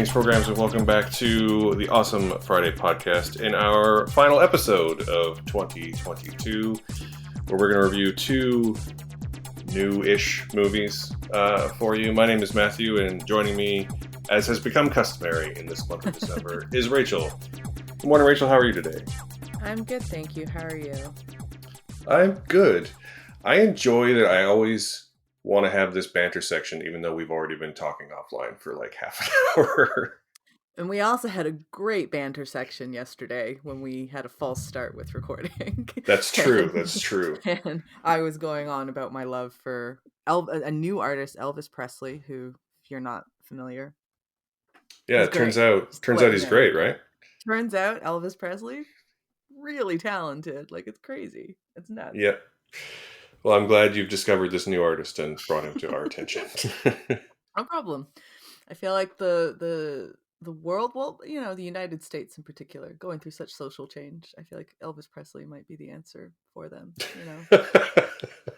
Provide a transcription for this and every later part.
Greetings, programs, and welcome back to the Awesome Friday podcast in our final episode of 2022, where we're going to review two new-ish movies for you. My name is Matthew, and joining me, as has become customary in this month of December, is Rachel. Good morning, Rachel. How are you today? I'm good, thank you. How are you? I'm good. I enjoy that I always want to have this banter section, even though we've already been talking offline for like half an hour. And we also had a great banter section yesterday when we had a false start with recording. That's true. That's true. And I was going on about my love for a new artist, Elvis Presley, who, if you're not familiar, Yeah, he's it turns great. out Just to let you he's know, great, right? Turns out Elvis Presley, really talented. Like, it's crazy. It's nuts. Yep. Well, I'm glad you've discovered this new artist and brought him to our attention. No problem. I feel like the world, well, the United States in particular, going through such social change. I feel like Elvis Presley might be the answer for them.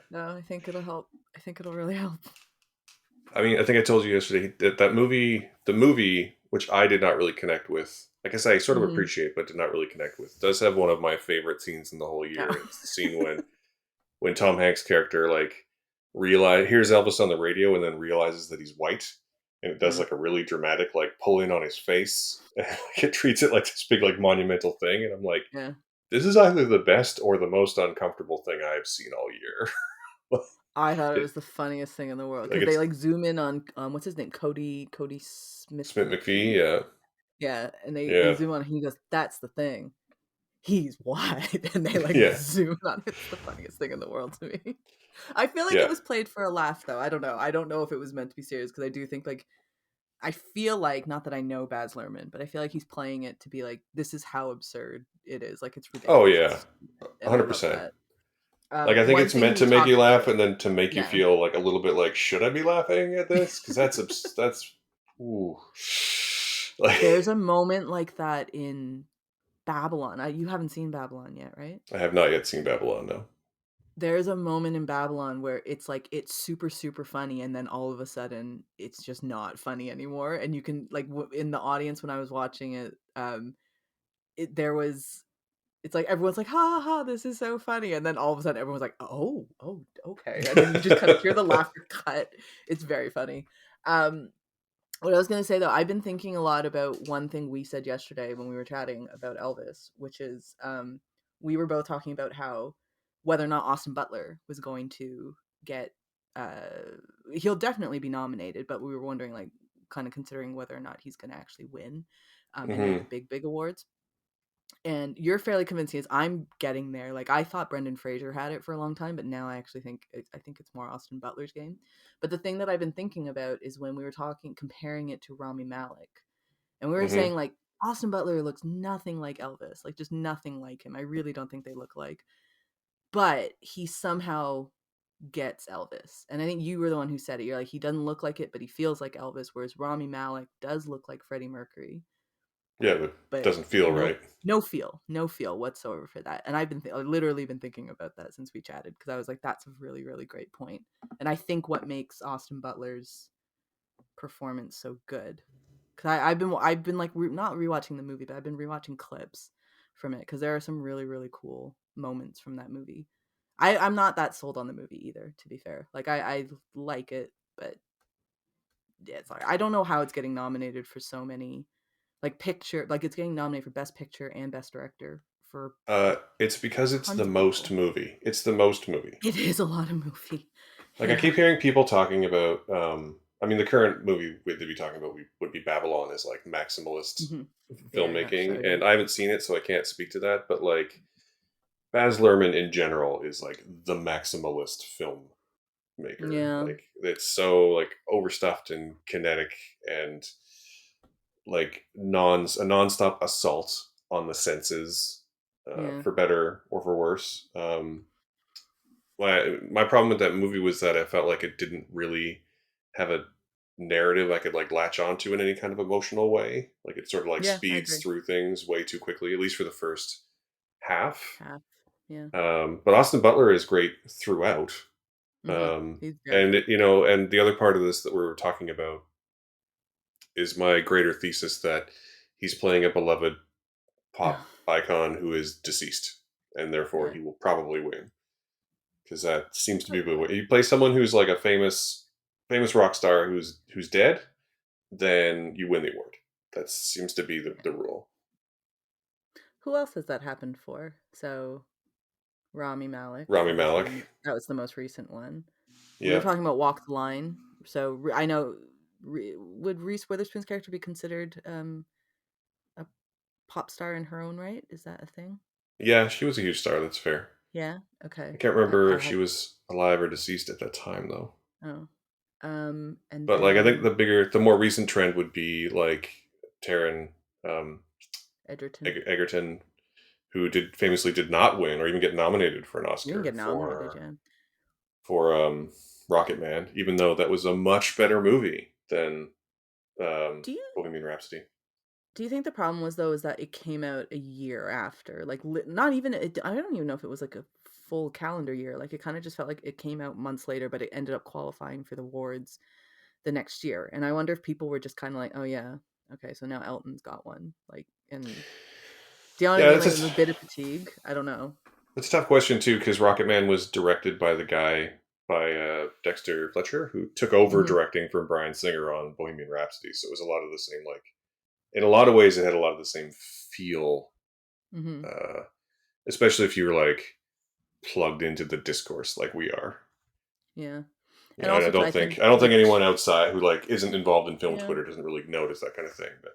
No, I think it'll help. I think it'll really help. I mean, I think I told you yesterday that the movie, which I did not really connect with, I guess I sort of appreciate, but did not really connect with, does have one of my favorite scenes in the whole year. No. It's the scene when Tom Hanks' character hears Elvis on the radio and then realizes that he's white, and it does like a really dramatic pull in on his face. It treats it like this big monumental thing, and I'm like, Yeah. this is either the best or the most uncomfortable thing I've seen all year. I thought it was the funniest thing in the world because they zoom in on what's his name, Cody Smith McPhee, yeah. Yeah, and they zoom on, and he goes, "That's the thing. He's white," and they zoom on. It's the funniest thing in the world to me. I feel like it was played for a laugh, though. I don't know if it was meant to be serious, because I do think I feel like, not that I know Baz Luhrmann, but I feel like he's playing it to be like, this is how absurd it is. Like, it's ridiculous. Oh yeah, 100%. I think it's meant to make you laugh, and then to make you feel like a little bit like, should I be laughing at this? Because that's ooh. There's a moment like that in Babylon. You haven't seen Babylon yet, right? I have not yet seen Babylon, no. There's a moment in Babylon where it's like, it's super, super funny, and then all of a sudden it's just not funny anymore. And you can, in the audience when I was watching it, it's like everyone's like, ha ha ha, this is so funny, and then all of a sudden everyone's like, oh, okay, and then you just kind of hear the laughter cut. It's very funny. What I was going to say, though, I've been thinking a lot about one thing we said yesterday when we were chatting about Elvis, which is we were both talking about how whether or not Austin Butler was going to get he'll definitely be nominated, but we were wondering, kind of considering whether or not he's going to actually win any of the big awards. And you're fairly convincing, as I'm getting there. I thought Brendan Fraser had it for a long time, but now I actually think it's more Austin Butler's game. But the thing that I've been thinking about is when we were comparing it to Rami Malek, and we were saying Austin Butler looks nothing like Elvis, just nothing like him. I really don't think they look like, but he somehow gets Elvis. And I think you were the one who said it. You're like, he doesn't look like it, but he feels like Elvis, whereas Rami Malek does look like Freddie Mercury. Yeah, but doesn't feel right. No feel whatsoever for that. And I've literally been thinking about that since we chatted, because I was like, that's a really, really great point. And I think what makes Austin Butler's performance so good, because I've been not rewatching the movie, but I've been rewatching clips from it, because there are some really, really cool moments from that movie. I'm not that sold on the movie either, to be fair. I like it, but yeah, sorry, I don't know how it's getting nominated for so many. It's getting nominated for Best Picture and Best Director for. It's because it's the most movie. It's the most movie. It is a lot of movie. I keep hearing people talking about. I mean, the current movie that we talking about would be Babylon, is maximalist filmmaking, and I haven't seen it, so I can't speak to that. But Baz Luhrmann in general is the maximalist filmmaker. Yeah. It's so overstuffed and kinetic and a nonstop assault on the senses, for better or for worse. My problem with that movie was that I felt like it didn't really have a narrative I could latch onto in any kind of emotional way. It sort of speeds through things way too quickly, at least for the first half. Yeah. But Austin Butler is great throughout. He's and and the other part of this that we were talking about is my greater thesis that he's playing a beloved pop icon who is deceased, and therefore Yeah. he will probably win because that seems to be the way you play someone who's like a famous rock star who's dead, then you win the award. That seems to be the rule. Who else has that happened for? So Rami Malek, Rami Malek, that was the most recent one. We were yeah, talking about Walk the Line. So I know, would Reese Witherspoon's character be considered a pop star in her own right? Is that a thing? yeah, she was a huge star. That's fair. Yeah. I Okay. can't remember I if she had was alive or deceased at that time though. oh and But like, I think then the more recent trend would be like Taron um, Edgerton. Egerton, who did not win or even get nominated for an You can Oscar get nominated, yeah. for Rocket Man, even though that was a much better movie than Do you Bohemian Rhapsody. do you think the problem was though is that it came out a year after, like not even I don't even know if it was like a full calendar year. Like it kind of just felt like it came out months later, but it ended up qualifying for the awards the next year. And I wonder if people were just kind of like, oh yeah, okay, so now Elton's got one. Like, and do you know what I Yeah, mean? Like a bit of fatigue. I don't know. that's a tough question too because Rocket Man was directed by the guy by Dexter Fletcher, who took over Hmm. directing from Bryan Singer on Bohemian Rhapsody. So it was a lot of the same, like in a lot of ways, it had a lot of the same feel, Hmm. uh, especially if you were like plugged into the discourse like we are. Yeah. You And know, and also because I I think don't think anyone outside who like isn't involved in film yeah. Twitter doesn't really notice that kind of thing. But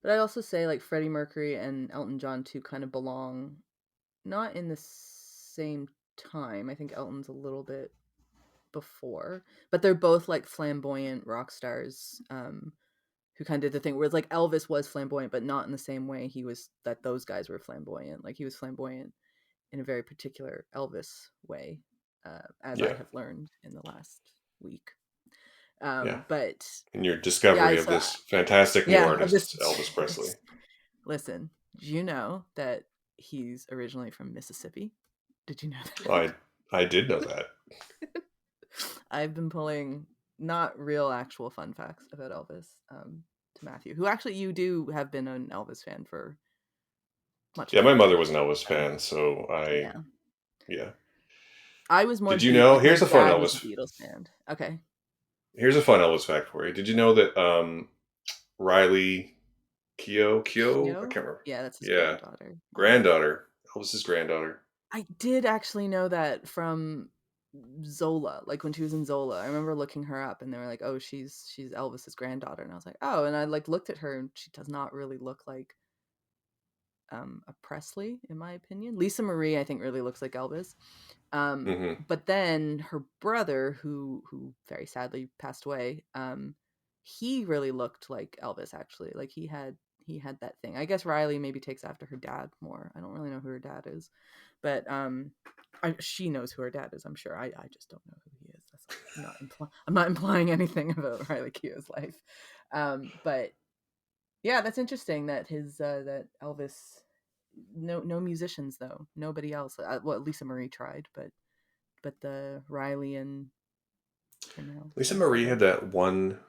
But I'd also say like Freddie Mercury and Elton John too kind of belong not in the same time. I think Elton's a little bit before, but they're both like flamboyant rock stars who kind of did the thing where it's like Elvis was flamboyant, but not in the same way he was that those guys were flamboyant. Like he was flamboyant in a very particular Elvis way, as I yeah, have learned in the last week. yeah. But And your yeah, discovery of so this fantastic new yeah, of this. artist, Elvis Presley. Listen, do you know that he's originally from Mississippi? Did you know I that? I did know that. I've been pulling not real actual fun facts about Elvis to Matthew, who actually you do have been an Elvis fan for much Yeah, my time. mother was an Elvis So, fan, so yeah. yeah. I was more Did you beat know? like my dad was a Beatles fan. Okay. Here's a fun Elvis fact for you. Did you know that Riley Keough? I Kyo? can't remember. Yeah, that's his Yeah, granddaughter. Yeah. granddaughter, Elvis's granddaughter. I did actually know that from Zola, like when she was in Zola. I remember looking her up and they were like, "Oh, she's Elvis's granddaughter." And I was like, "Oh," and I like looked at her and she does not really look like a Presley in my opinion. Lisa Marie I think really looks like Elvis. Hmm. But then her brother who very sadly passed away, he really looked like Elvis actually. Like he had that thing. I guess Riley maybe takes after her dad more. I don't really know who her dad is. But she knows who her dad is. I'm sure. I just don't know who he is. That's all. I'm not implying anything about Riley Keough's life. But yeah, that's interesting that that Elvis. No musicians though. Nobody else. Well, Lisa Marie tried, but the Riley and Lisa her Marie had brother. that one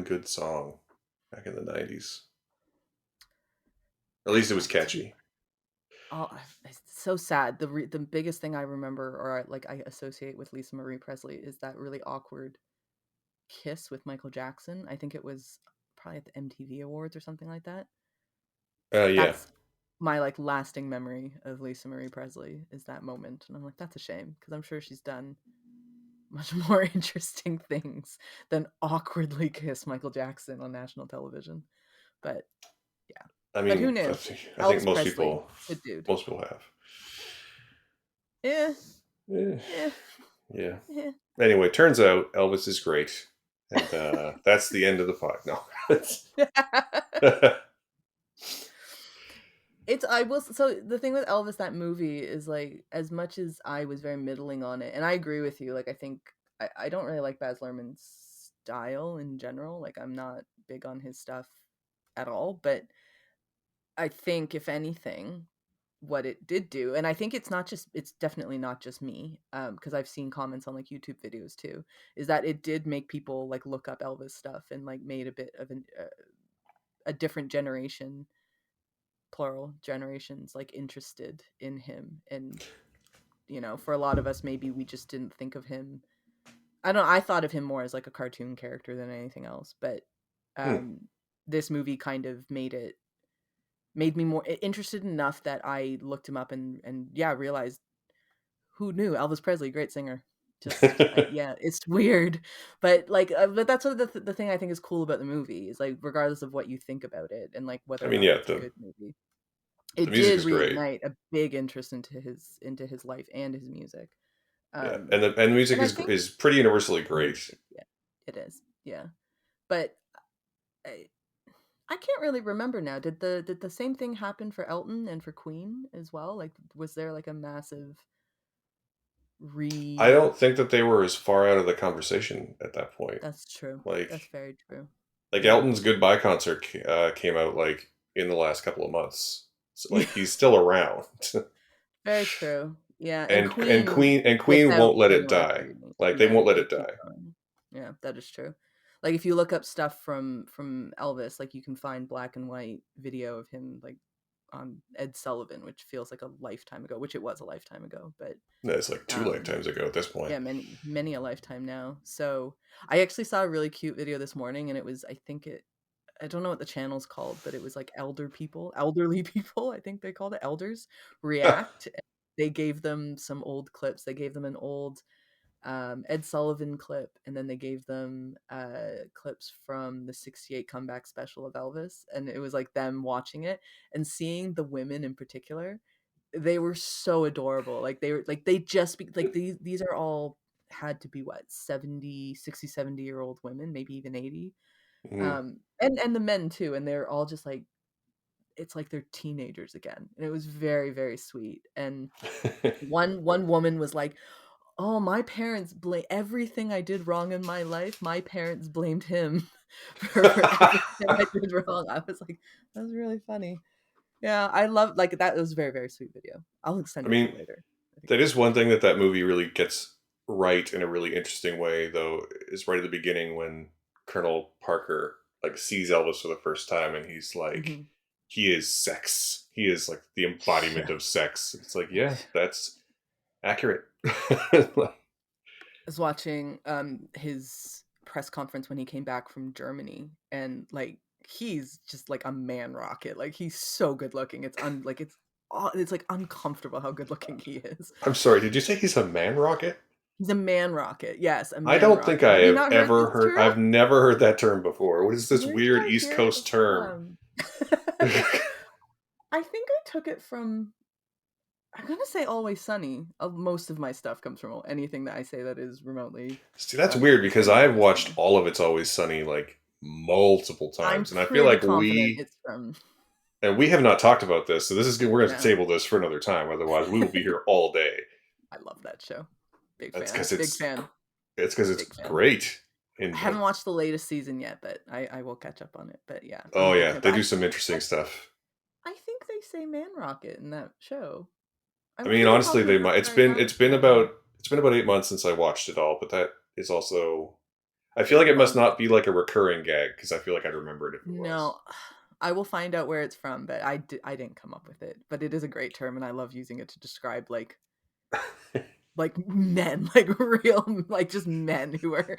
good song back in the '90s. At least it was I do. catchy. It's so sad. The biggest thing I remember or I associate with Lisa Marie Presley is that really awkward kiss with Michael Jackson. I think it was probably at the MTV Awards or something like that. Yeah. That's my like lasting memory of Lisa Marie Presley is that moment, and I'm like, that's a shame because I'm sure she's done much more interesting things than awkwardly kiss Michael Jackson on national television. But yeah, I but who mean, knew? I think Elvis Presley, good dude. most people have. Eh, Eh, eh, yeah. eh. Anyway, turns out Elvis is great, and that's the end of the pod. No, It's I will so the thing with Elvis that movie is like as much as I was very middling on it, and I agree with you. Like I think I don't really like Baz Luhrmann's style in general. Like I'm not big on his stuff at all. But I think if anything, what it did do, and I think it's definitely not just me, because I've seen comments on like YouTube videos too, is that it did make people like look up Elvis stuff and like made a bit of a different generation, plural generations, like interested in him. And for a lot of us, maybe we just didn't think of him. I thought of him more as like a cartoon character than anything else, but Hmm. um this movie kind of made me more interested enough that I looked him up and yeah, realized, who knew Elvis Presley, great singer. Just yeah, it's weird, but like, but that's what the thing I think is cool about the movie is like, regardless of what you think about it and like I whether or mean, not yeah, it's a good movie, the it music did is great. reignite a big interest into his life and his music. Yeah, Um, and the music and I think is pretty universally the great. music, yeah, it is, yeah, but I, I can't really remember now. Did the same thing happen for Elton and for Queen as well? Like, was there like a massive I re? don't think that they were as far out of the conversation at that point. That's true. That's Like very true. like Yeah. Elton's Goodbye concert came out like in the last couple of months. So like he's still around. Very true. Yeah, and and Queen Queen without won't let Freddie it die. Mercury, Like they yeah, won't let they it keep die. going. Yeah, that is true. Like if you look up stuff from Elvis, like you can find black and white video of him like on Ed Sullivan, which feels like a lifetime ago, which it was a lifetime ago, but That's like two um lifetimes ago at this point. yeah, many a lifetime now. So I actually saw a really cute video this morning, and it was, I don't know what the channel's called, but it was like elderly people, I think they called it, elders react. They gave them some old clips. They gave them an old Ed Sullivan clip, and then they gave them clips from the '68 comeback special of Elvis, and it was like them watching it and seeing the women in particular. They were so adorable. Like they were like, they just be like, these are all had to be what, 70, 60, 70 year old women, maybe even 80, Mhm. and the men too, and they're all just like, it's like they're teenagers again, and it was very, very sweet. And one woman was like, oh, my parents blame everything I did wrong in my life, my parents blamed him for everything I did wrong. I was like, that was really funny. Yeah, I love, like, that was a very, very sweet video. I'll I send it to you mean, later. I think that it's is cute. one thing that that movie really gets right in a really interesting way, though, is right at the beginning when Colonel Parker like sees Elvis for the first time, and he's like, Mhm. he is sex. He is like the embodiment Yeah. of sex. It's like, yeah, that's accurate. I was watching his press conference when he came back from Germany, and like, he's just like a man rocket. Like, he's so good looking. It's like uncomfortable how good looking he is. I'm sorry, did you say he's a man rocket? He's a man rocket. Yes, a I man don't think rocket. I Have you have not heard ever this heard, term? I've never heard that term before. What is this Where did weird I East hear it Coast term? from? I think I took it from, I'm gonna say Always Sunny. Most of my stuff comes from anything that I say that is remotely See, that's weird because from I've Always watched Sunny. all of It's Always Sunny like multiple I'm times, and I feel pretty like confident it's from, we have not talked about this, so this is we're going to no. table this for another time. Otherwise, we will be here all day. I love that show. Big That's fan. because Big fan. it's Big fan. great. I And haven't watched the latest season yet, but I will catch up on it. But yeah, I'm oh a big yeah, fan. they But do some I interesting stuff. I think they say Man Rocket in that show. I I'm mean, pretty honestly, they confident might. that's where I got it from. It's been about 8 months since I watched it all, but that is also. I feel like it must Long not be like a recurring gag because I feel like I'd remember it if it was. No, I will find out where it's from, but I didn't come up with it. But it is a great term, and I love using it to describe like men, like real, like just men who are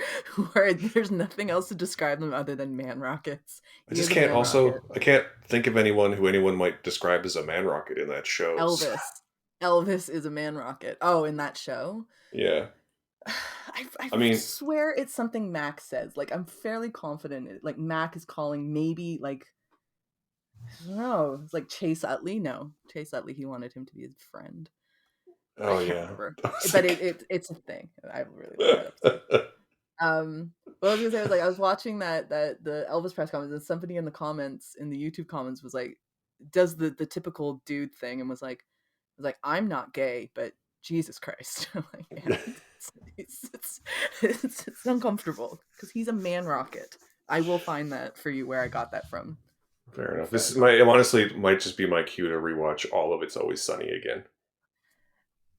there's nothing else to describe them other than man rockets. I He just is a can't. man rocket. Also, I can't think of anyone who anyone might describe as a man rocket in that show. So, Elvis. Elvis is a man rocket. Oh, in that show. yeah, I I mean, swear it's something Mac says. Like, I'm fairly confident. Like, Mac is calling, maybe like, I don't know. It's like Chase Utley. No, Chase Utley. He wanted him to be his friend. I oh can't yeah. remember, I was but like, it's a thing. I really like that episode. What I was gonna say was, like, I was watching that the Elvis press conference, and somebody in the comments, in the YouTube comments, was like, does the typical dude thing, and was like, I'm not gay, but Jesus Christ. I'm like, yeah, it's uncomfortable because he's a man rocket. I will find that for you where I got that from. Fair enough. This Fair is enough. my honestly it might just be my cue to rewatch all of It's Always Sunny again.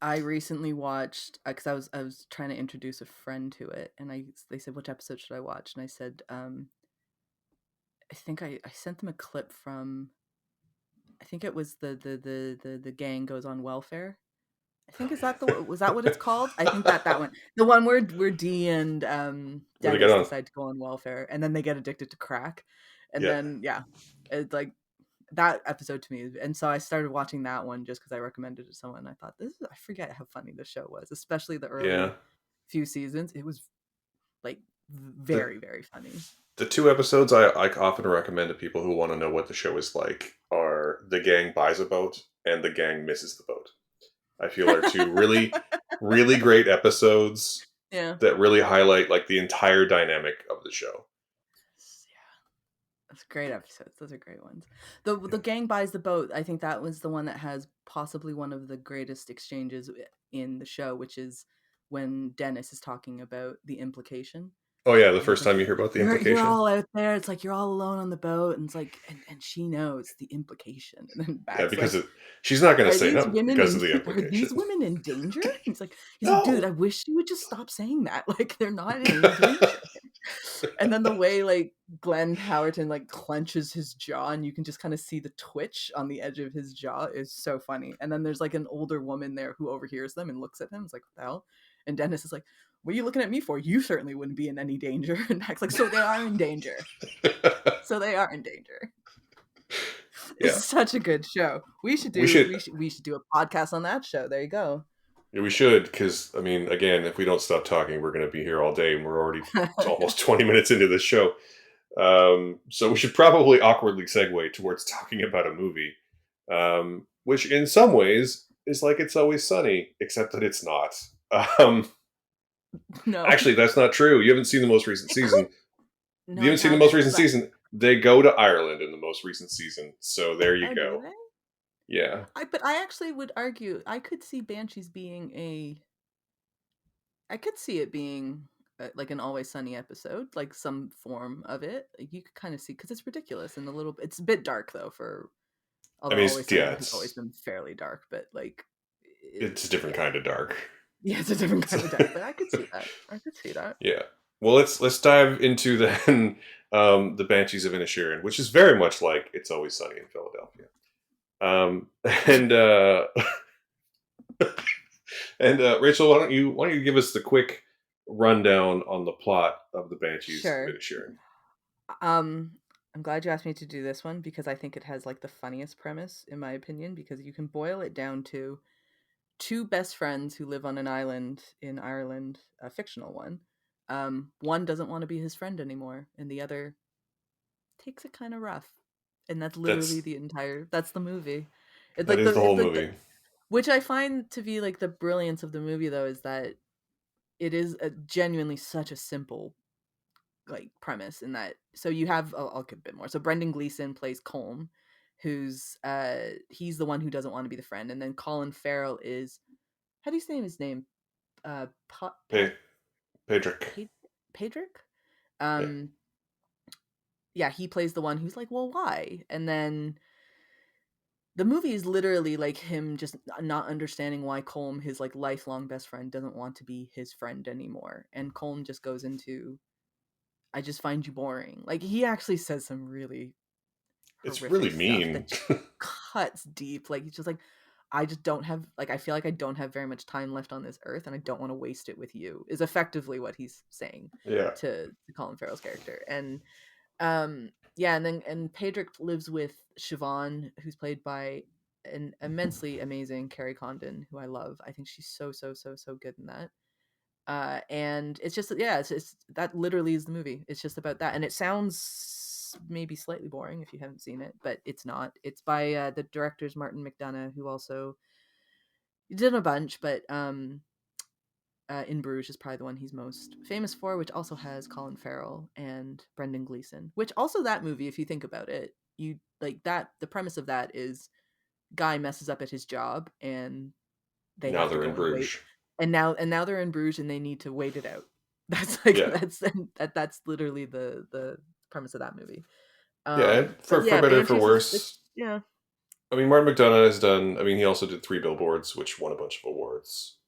I recently watched because I was trying to introduce a friend to it, and they said which episode should I watch, and I said I think I sent them a clip from I think it was the gang goes on welfare. I think is that the was that what it's called? I think that one, the one where Dee and Where they get Dennis on? decide to go on welfare, and then they get addicted to crack, and Yeah, then yeah, it's like that episode to me, and so I started watching that one just because I recommended it to someone. I thought I forget how funny the show was, especially the yeah. early few seasons. It was like The very very funny. the two episodes I often recommend to people who want to know what the show is like are The Gang Buys a Boat and The Gang Misses the Boat. I feel are two really great episodes Yeah. that really highlight like the entire dynamic of the show. That's great episodes. Those are great ones. The gang buys the boat. I think that was the one that has possibly one of the greatest exchanges in the show, which is when Dennis is talking about the implication, Oh yeah, the and he's first like, time you hear about the You're implication. all out there. It's like you're all alone on the boat, and it's like, and she knows the implication." And then Yeah, Mac's because like, she's not going to "Are say these no women because in of the are implication. these women in danger?" He's like, "Dude, No. I wish you would just stop saying that. Like they're not in any danger." And then the way like Glenn Howerton like clenches his jaw and you can just kind of see the twitch on the edge of his jaw is so funny. And then there's like an older woman there who overhears them and looks at him. It's like, what the hell? And Dennis is like, what are you looking at me for? You certainly wouldn't be in any danger. And Mac's like, so they are in danger. So they are in danger. Yeah, It's such a good show. We should we do should. we should do a podcast on that show. There you go. Yeah, we should, because I mean, again, if we don't stop talking, we're going to be here all day, and we're already almost 20 minutes into this show. So we should probably awkwardly segue towards talking about a movie, which in some ways is like It's Always Sunny, except that it's not. Um, No. Actually, that's not true. You haven't seen the most recent It could. season. If No, you I haven't seen the most haven't. recent season, they go to Ireland in the most recent season. So there you Oh, do go. they? Yeah. But I actually would argue I could see Banshees being I could see it being like an Always Sunny episode, like some form of it. Like, you could kind of see because it's ridiculous and a little. It's a bit dark though. For I although mean, Always Sunny has always it's been fairly dark, but like, a different kind of dark. yeah, it's a different kind of dark. But I could see that. I could see that. Yeah. Well, let's dive into then the Banshees of Inisherin, which is very much like It's Always Sunny in Philadelphia. Um, and uh, Rachel, why don't you give us the quick rundown on the plot of the Banshees of Sure. Inisherin? Um, I'm glad you asked me to do this one because I think it has like the funniest premise in my opinion because you can boil it down to two best friends who live on an island in Ireland, a fictional one. One doesn't want to be his friend anymore, and the other takes it kind of rough. And that's literally That's the entire. That's the movie. It's that like is the whole it's like movie. which I find to be like the brilliance of the movie though is that it is genuinely such a simple like premise in that. So you have I'll give a bit more. So Brendan Gleeson plays Colm, who's he's the one who doesn't want to be the friend, and then Colin Farrell is how do you say his name? Pat Pe- Pedrick. Pedrick. Yeah. Um, yeah, he plays the one who's like, well, why? And then the movie is literally like him just not understanding why Colm, his like lifelong best friend, doesn't want to be his friend anymore. And Colm just goes into, I just find you boring. Like he actually says some really It's horrific really stuff mean. that just cuts deep. Like he's just like, I just don't have like I feel like I don't have very much time left on this earth and I don't want to waste it with you is effectively what he's saying Yeah. to Colin Farrell's character. And yeah, and Pedrick lives with Siobhan, who's played by an immensely amazing Carrie Condon, who I love. I think she's so good in that. And it's just yeah, it's that literally is the movie. It's just about that, and it sounds maybe slightly boring if you haven't seen it, but it's not. It's by the directors Martin McDonagh, who also did a bunch, but In Bruges is probably the one he's most famous for, which also has Colin Farrell and Brendan Gleeson. Which also that movie, if you think about it, you like that. The premise of that is guy messes up at his job and they Now have to they're in go and wait, Bruges. and now they're in Bruges and they need to wait it out. That's like Yeah. that's literally the premise of that movie. Yeah, and But for yeah, better or for Banshees is worse, it's yeah. I mean, Martin McDonagh has done. I mean, he also did Three Billboards, which won a bunch of awards.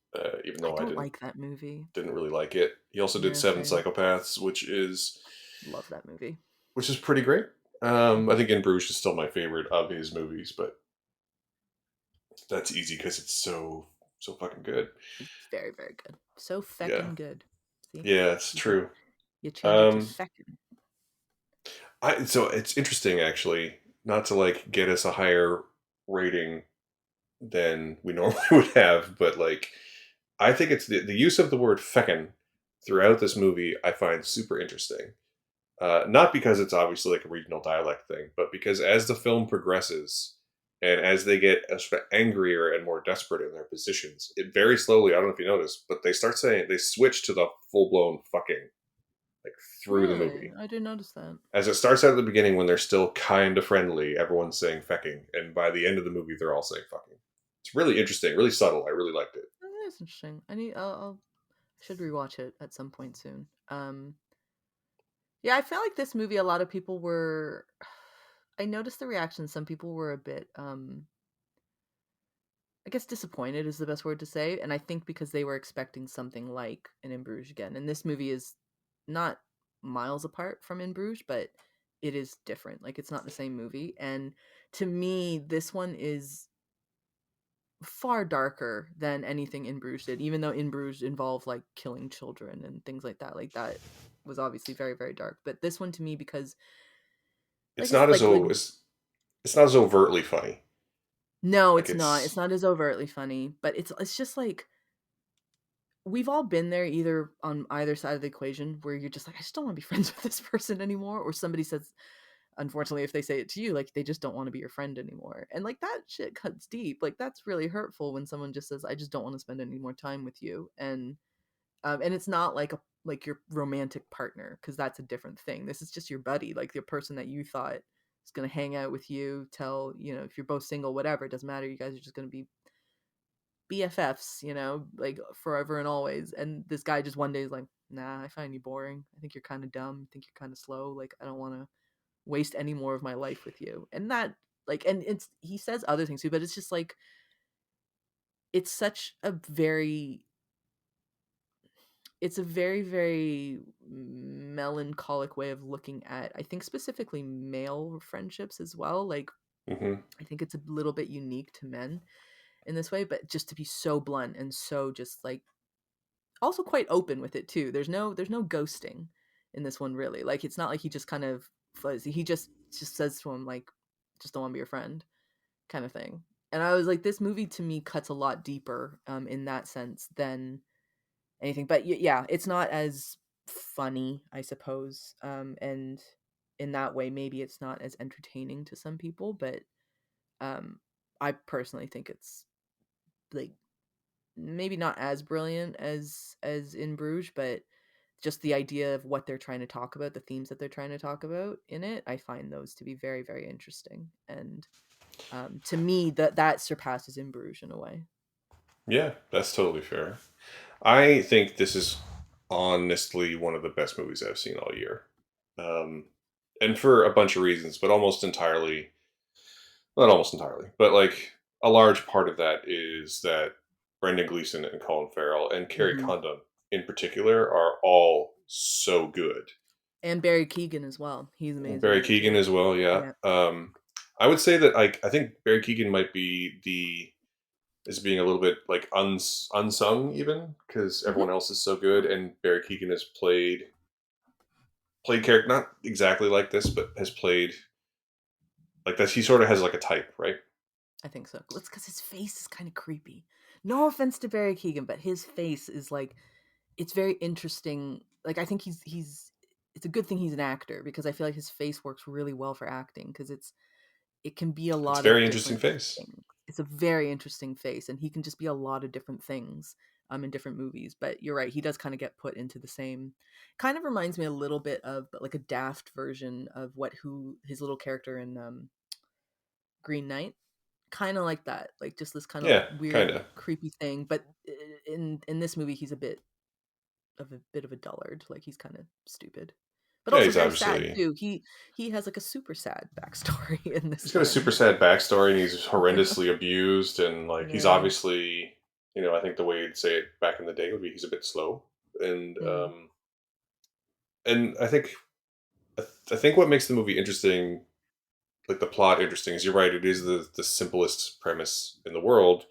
Even I though I don't didn't like that movie. didn't really like it. He also did Yeah, Seven same. Psychopaths, Love that movie. which is pretty great. I Mhm. think In Bruges is still my favorite of his movies, but that's easy because it's so fucking good. It's very, very good. So Yeah, feckin' good. See? yeah, it's You true. you change it to Um, feckin'. so it's interesting actually, not to like get us a higher rating than we normally would have, but like I think it's the use of the word feckin' throughout this movie I find super interesting. Not because it's obviously like a regional dialect thing, but because as the film progresses and as they get sort of angrier and more desperate in their positions, it very slowly, I don't know if you noticed, but they start saying, they switch to the full blown fucking, like through the Really? movie. I didn't notice that. As it starts out at the beginning when they're still kind of friendly, everyone's saying fecking. And by the end of the movie, they're all saying fucking. It's really interesting, really subtle. I really liked it. Oh, that's interesting. I should rewatch it at some point soon. Yeah, I feel like this movie, a lot of people were. I noticed the reaction. Some people were a bit, I guess, disappointed is the best word to say, and I think because they were expecting something like an In Bruges again, and this movie is not miles apart from In Bruges, but it is different. Like it's not the same movie, and to me, this one is far darker than anything In Bruges did, even though In Bruges involved like killing children and things like that. Like that was obviously very, very dark. But this one to me, because like It's not as like it's not as overtly funny. no, Like it's not. It's it's not as overtly funny, but it's just like we've all been there either on either side of the equation where you're just like, I just don't want to be friends with this person anymore. Or somebody says, unfortunately, if they say it to you, like they just don't want to be your friend anymore. And like that shit cuts deep. Like that's really hurtful when someone just says, I just don't want to spend any more time with you. And it's not like a like your romantic partner, because that's a different thing. This is just your buddy, like the person that you thought is gonna hang out with you till, if you're both single, whatever, it doesn't matter. You guys are just gonna be BFFs, like forever and always. And this guy just one day is like, nah, I find you boring. I think you're kind of dumb. I think you're kind of slow. Like, I don't want to waste any more of my life with you. And that, like, and he says other things too, but it's just like, it's such a very, it's a very, very melancholic way of looking at, I think, specifically male friendships as well. Like, mhm. I think it's a little bit unique to men in this way, but just to be so blunt and so just like also quite open with it too. There's no ghosting in this one really. Like it's not like he just kind of fuzzy. He just says to him like, just don't want to be your friend, kind of thing. And I was like, this movie to me cuts a lot deeper in that sense than anything. But yeah, it's not as funny, I suppose. And in that way, maybe it's not as entertaining to some people. But um, I personally think it's like maybe not as brilliant as In Bruges, but just the idea of what they're trying to talk about, the themes that they're trying to talk about in it, I find those to be very, very interesting. And to me, that surpasses In Bruges in a way. Yeah, that's totally fair. I think this is honestly one of the best movies I've seen all year. Um, and for a bunch of reasons, but almost entirely, not almost entirely, but like a large part of that is that Brendan Gleeson and Colin Farrell and Carrie Hmm. Condon in particular are all so good. And Barry Keoghan as well. He's And amazing Barry in it Keegan too. as well, yeah. Yeah. I would say that I think Barry Keegan might be the as being a little bit like unsung even because everyone Hmm. else is so good, and Barry Keegan has played character not exactly like this, but has played like this. He sort of has like a type, right? I think so. It's because his face is kind of creepy. No offense to Barry Keoghan, but his face is like, it's very interesting. Like I think he's it's a good thing he's an actor, because I feel like his face works really well for acting, because it can be a It's a lot of very interesting different face. things. It's a very interesting face, and he can just be a lot of different things in different movies. But you're right, he does kind of get put into the same, kind of reminds me a little bit of, but like a daft version of what who his little character in Green Knight, kind of like that, like just this kind of Yeah, kind weird of. creepy thing. But in this movie he's a bit of a dullard, like he's kind of stupid. but Yeah, also he's very sad obviously too. He has like a super sad backstory in this he's got a super one. sad backstory, and he's Yeah. horrendously abused, and like he's Yeah. obviously, I think the way you'd say it back in the day would be he's a bit slow, and Mm. I think I think what makes the movie interesting, like the plot interesting, is you're right. It is the simplest premise in the world.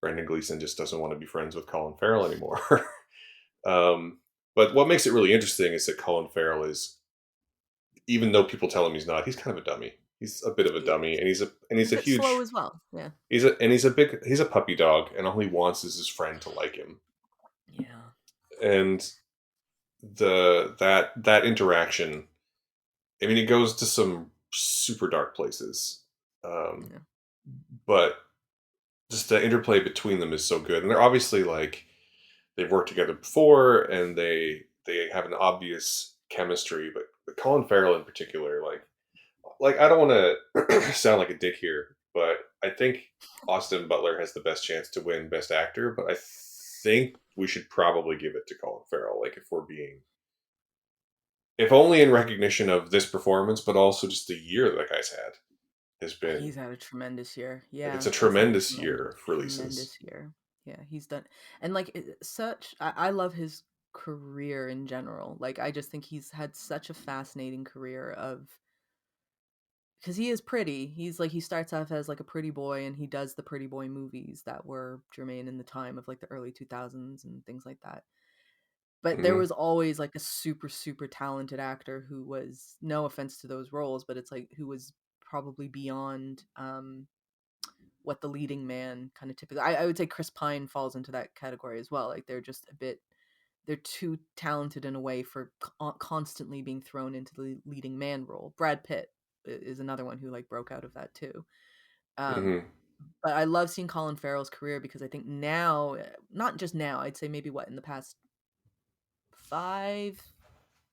Brendan Gleeson just doesn't want to be friends with Colin Farrell anymore. um, but what makes it really interesting is that Colin Farrell is, even though people tell him he's not, he's kind of a dummy. He's a bit of a He dummy, is. and He's he's a a bit slow huge as well. Yeah. he's a puppy dog, and all he wants is his friend to like him. Yeah. And that interaction, I mean, it goes to some super dark places, um, Yeah. but just the interplay between them is so good, and they're obviously like they've worked together before, and they have an obvious chemistry. But Colin Farrell in particular, like I don't want to sound like a dick here, but I think Austin Butler has the best chance to win Best Actor. But I think we should probably give it to Colin Farrell. Like if only in recognition of this performance, but also just the year that guy's had has been. He's had a tremendous year. Like it's Yeah, a he's had a tremendous year of releases. tremendous year. Yeah, he's done, and like such. I love his career in general. Like I just think he's had such a fascinating career of because he is pretty. He's like he starts off as like a pretty boy, and he does the pretty boy movies that were germane in the time of like the early 2000s and things like that. But there Hmm. was always like a super super talented actor who was, no offense to those roles, but it's like who was probably beyond what the leading man kind of typically. I would say Chris Pine falls into that category as well. Like they're just a bit, they're too talented in a way for constantly being thrown into the leading man role. Brad Pitt is another one who like broke out of that too. Um, Hmm. but I love seeing Colin Farrell's career because I think now, not just now, I'd say maybe what in the past 5,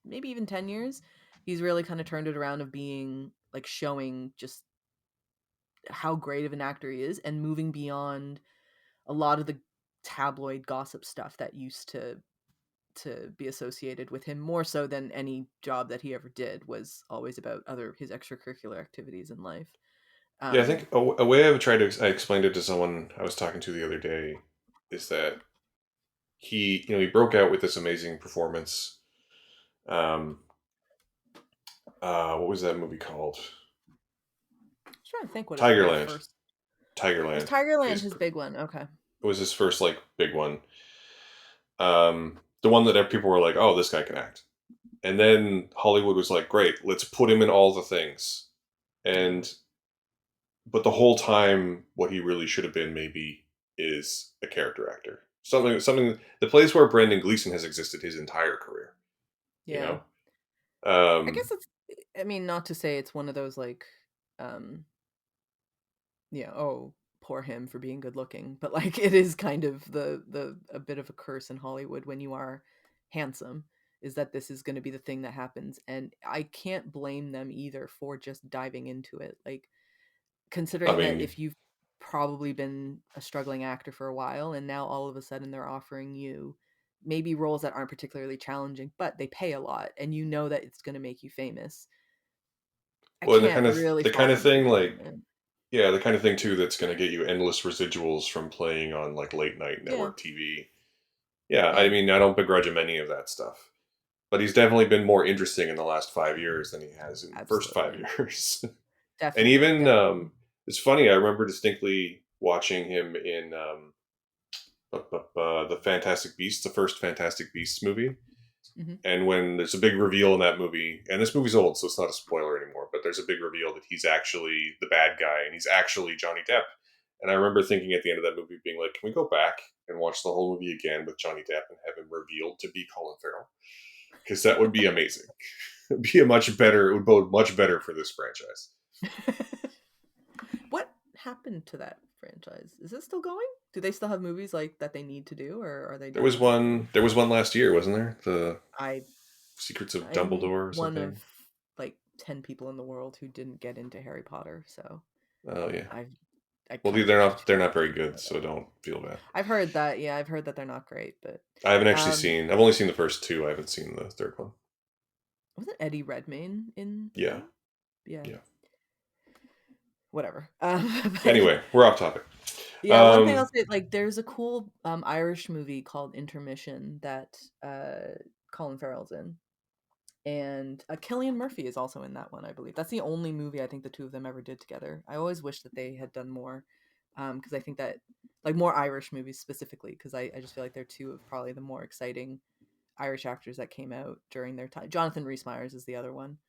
maybe even 10 years, he's really kind of turned it around of being like showing just how great of an actor he is and moving beyond a lot of the tabloid gossip stuff that used to be associated with him more so than any job that he ever did was always about other his extracurricular activities in life. Yeah, I Um, think a way I've tried to I explained it to someone I was talking to the other day is that he broke out with this amazing performance. Um, what was that movie called? I'm trying to think what his very Tigerland. first was. Tigerland. Tigerland His his big one. Okay. it was his first like big one. The one that people were like, "Oh, this guy can act," and then Hollywood was like, "Great, let's put him in all the things." Yeah. And but the whole time, what he really should have been maybe is a character actor. Something the place where Brendan Gleeson has existed his entire career. You Yeah. know, I guess um, it's, I mean, not to say it's one of those like oh, poor him for being good looking, but like it is kind of the a bit of a curse in Hollywood when you are handsome, is that this is going to be the thing that happens, and I can't blame them either for just diving into it. Like I considering that mean, if you've probably been a struggling actor for a while and now all of a sudden they're offering you maybe roles that aren't particularly challenging, but they pay a lot and you know that it's going to make you famous. I well, and can't really the kind fault of them for thing doing like it. yeah, the kind of thing too that's going to get you endless residuals from playing on like late night Yeah. network TV. Yeah, I Yeah. mean, I don't begrudge him any of that stuff, but he's definitely been more interesting in the last 5 years than he has in the first five Absolutely. years. And Definitely, even definitely. it's funny. I remember distinctly watching him in the Fantastic Beasts, the first Fantastic Beasts movie. Mhm. And when there's a big reveal in that movie, and this movie's old, so it's not a spoiler anymore, but there's a big reveal that he's actually the bad guy and he's actually Johnny Depp. And I remember thinking at the end of that movie, being like, can we go back and watch the whole movie again with Johnny Depp and have him revealed to be Colin Farrell? Because that would be amazing. It'd be it would bode much better for this franchise. What happened to that franchise? Is it still going? Do they still have movies like that they need to do, or are they done at this point? There was one last year, wasn't there? The I Secrets of I'm Dumbledore or one of something. like 10 people in the world who didn't get into Harry Potter, so Oh yeah. I've I Well, kind of watched they're too not very little good, of so it. don't feel bad. I've heard that. Yeah, I've heard that they're not great, but I haven't actually um seen. I've only seen the first two. I haven't seen the third one. wasn't Eddie Redmayne in Yeah, that? Yeah, yeah. whatever. But Anyway, we're off topic. yeah, one thing I'll Um, say, like, there's a cool Irish movie called Intermission that Colin Farrell's in, and Cillian Murphy is also in that one, I believe. That's the only movie I think the two of them ever did together. I always wish that they had done more, because I think that, like, more Irish movies specifically, because I just feel like they're two of probably the more exciting Irish actors that came out during their time. Jonathan Rhys-Meyers is the other one.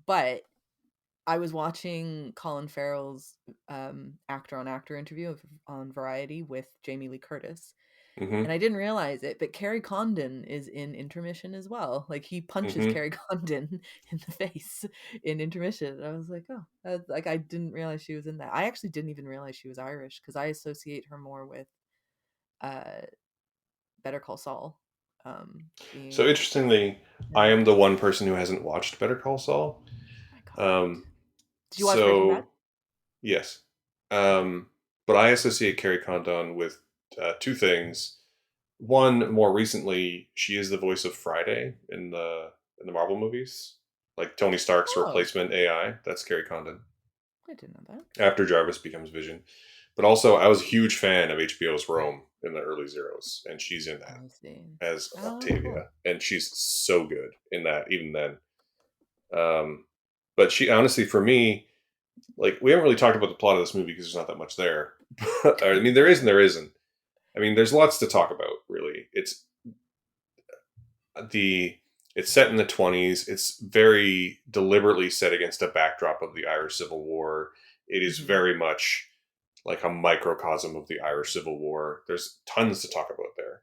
But I was watching Colin Farrell's actor on actor interview on Variety with Jamie Lee Curtis, and mhm, I didn't realize it, but Carrie Condon is in Intermission as well. Like, he punches mhm. Carrie Condon in the face in Intermission. And I was like, oh, like, I didn't realize she was in that. I actually didn't even realize she was Irish because I associate her more with uh, Better Call Saul, So being interestingly, I yeah. am the one person who hasn't watched Better Call Saul. Oh my god, Um, did you watch Breaking Bad? so yes, Okay. but I associate Carrie Condon with two things. One, more recently, she is the voice of Friday in the Marvel movies, like Tony Stark's Oh, replacement AI. That's Carrie Condon I didn't know that. after Jarvis becomes Vision. But also, I was a huge fan of HBO's Rome in the early zeros, and she's in that I see. as Oh, cool. Octavia, and she's so good in that even then. Um, but she honestly, for me, like we haven't really talked about the plot of this movie because there's not that much there. I mean, there is and there isn't. I mean, there's lots to talk about. Really, the it's set in the 20s. It's very deliberately set against a backdrop of the Irish Civil War. It is Hmm. very much like a microcosm of the Irish Civil War. There's tons to talk about there.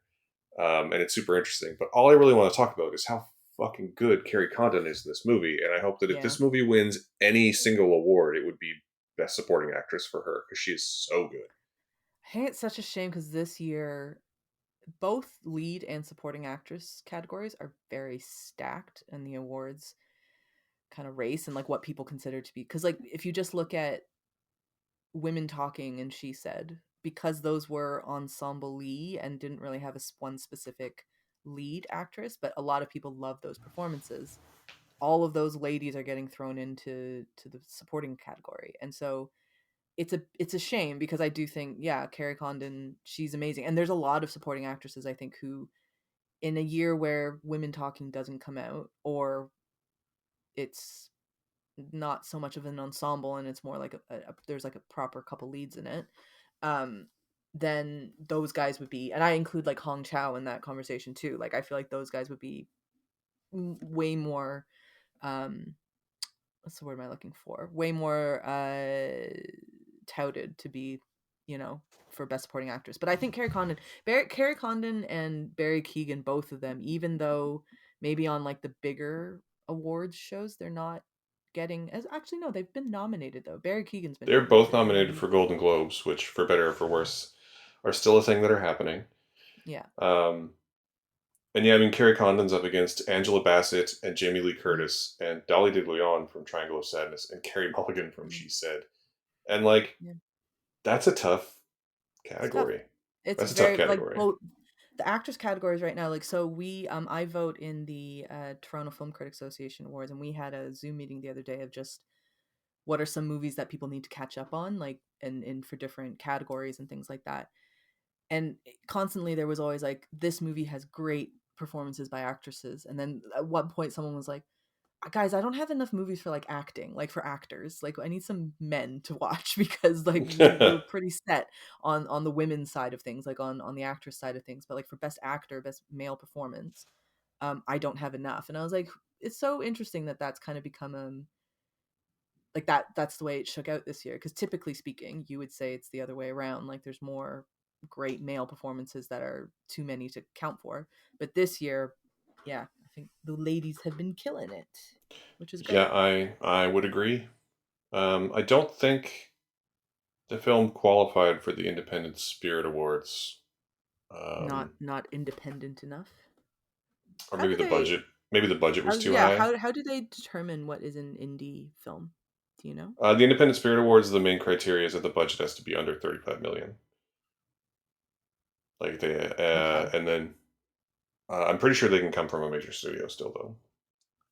And it's super interesting. But all I really want to talk about is how fucking good Carrie Condon is in this movie, and I hope that if Yeah. this movie wins any single award, it would be Best Supporting Actress for her because she is so good. I think it's such a shame because this year, both lead and supporting actress categories are very stacked in the awards kind of race and like what people consider to be. Because, like, if you just look at Women Talking and She Said, because those were ensemble lead and didn't really have one specific lead actress, but a lot of people love those performances. All of those ladies are getting thrown into the supporting category, and so it's a shame because I do think, yeah, Carrie Condon, she's amazing, and there's a lot of supporting actresses I think who, in a year where Women Talking doesn't come out, or it's not so much of an ensemble and it's more like there's like a proper couple leads in it, um then those guys would be, and I include like Hong Chow in that conversation too. Like, I feel like those guys would be way more, um what's the word am I looking for? Way more touted to be, for best supporting actress. But I think Carrie Condon and Barry Keoghan, both of them, even though maybe on like the bigger awards shows, they're not getting as, actually no, they've been nominated though. Barry Keoghan's been They're both nominated and nominated he, for Golden Globes, which, for better or for worse, are still a thing that are happening. yeah. Um, and yeah, I mean, Carrie Condon's up against Angela Bassett and Jamie Lee Mm, Curtis and Dolly DeLeon from Triangle of Sadness and Carrie Mulligan from mm, She Said. And like, yeah. that's a tough It's tough. category. It's That's a tough very like category. both the actors categories right now. Like, so we I vote in the Toronto Film Critics Association Awards, and we had a Zoom meeting the other day of just what are some movies that people need to catch up on, like, and for different categories and things like that. And constantly there was always like, this movie has great performances by actresses, and then at one point someone was like, guys, I don't have enough movies for like acting, like for actors. Like, I need some men to watch because like we're pretty set on the women's side of things, like on the actress side of things. But like for best actor, best male performance, I don't have enough. And I was like, it's so interesting that that's kind of become like that's the way it shook out this year. Because typically speaking, you would say it's the other way around. Like, there's more great male performances that are too many to count for. But this year, yeah, I think the ladies have been killing it, which is Yeah, great. I would agree. I don't think the film qualified for the Independent Spirit Awards, Not independent enough. or How maybe do the they? budget. Maybe the budget was too Yeah. high. How do they determine what is an indie film? Do you know? The Independent Spirit Awards, the main criteria is that the budget has to be under 35 million. Like they, Okay. and then I'm pretty sure they can come from a major studio still, though.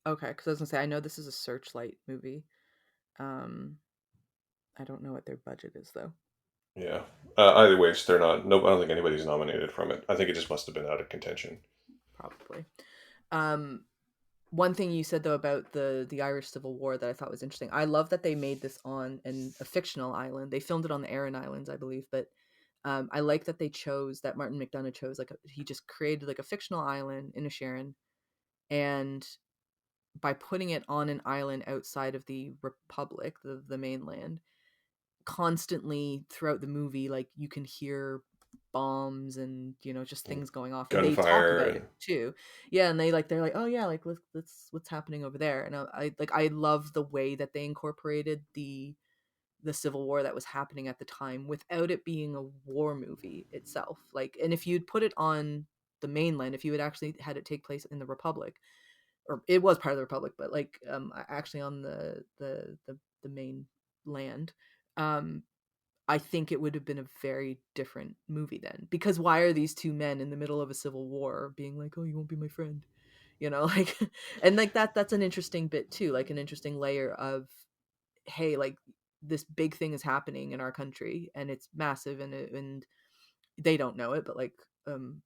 Okay, because I was gonna say I know this is a Searchlight movie. Um, I don't know what their budget is though. Yeah. Either way, they're not. No, I don't think anybody's nominated from it. I think it just must have been out of contention. Probably. Um, One thing you said though about the Irish Civil War that I thought was interesting. I love that they made this on a fictional island. They filmed it on the Aran Islands, I believe, but I like that they chose that Martin McDonagh chose he just created like a fictional island in Inisherin, and by putting it on an island outside of the Republic, the mainland, constantly throughout the movie, like you can hear bombs and just And things going off, and they talk gunfire about and it too. Yeah, and they're like, oh yeah, like let's what's happening over there. And I love the way that they incorporated the Civil War that was happening at the time without it being a war movie itself. Like, and if you'd put it on the mainland, if you had actually had it take place in the Republic, or it was part of the Republic, but like actually on the main land, um I think it would have been a very different movie then. Because why are these two men in the middle of a civil war being like, "Oh, you won't be my friend," like, and like that's an interesting bit too, like an interesting layer of, hey, like this big thing is happening in our country and it's massive, and they don't know it, but like, um,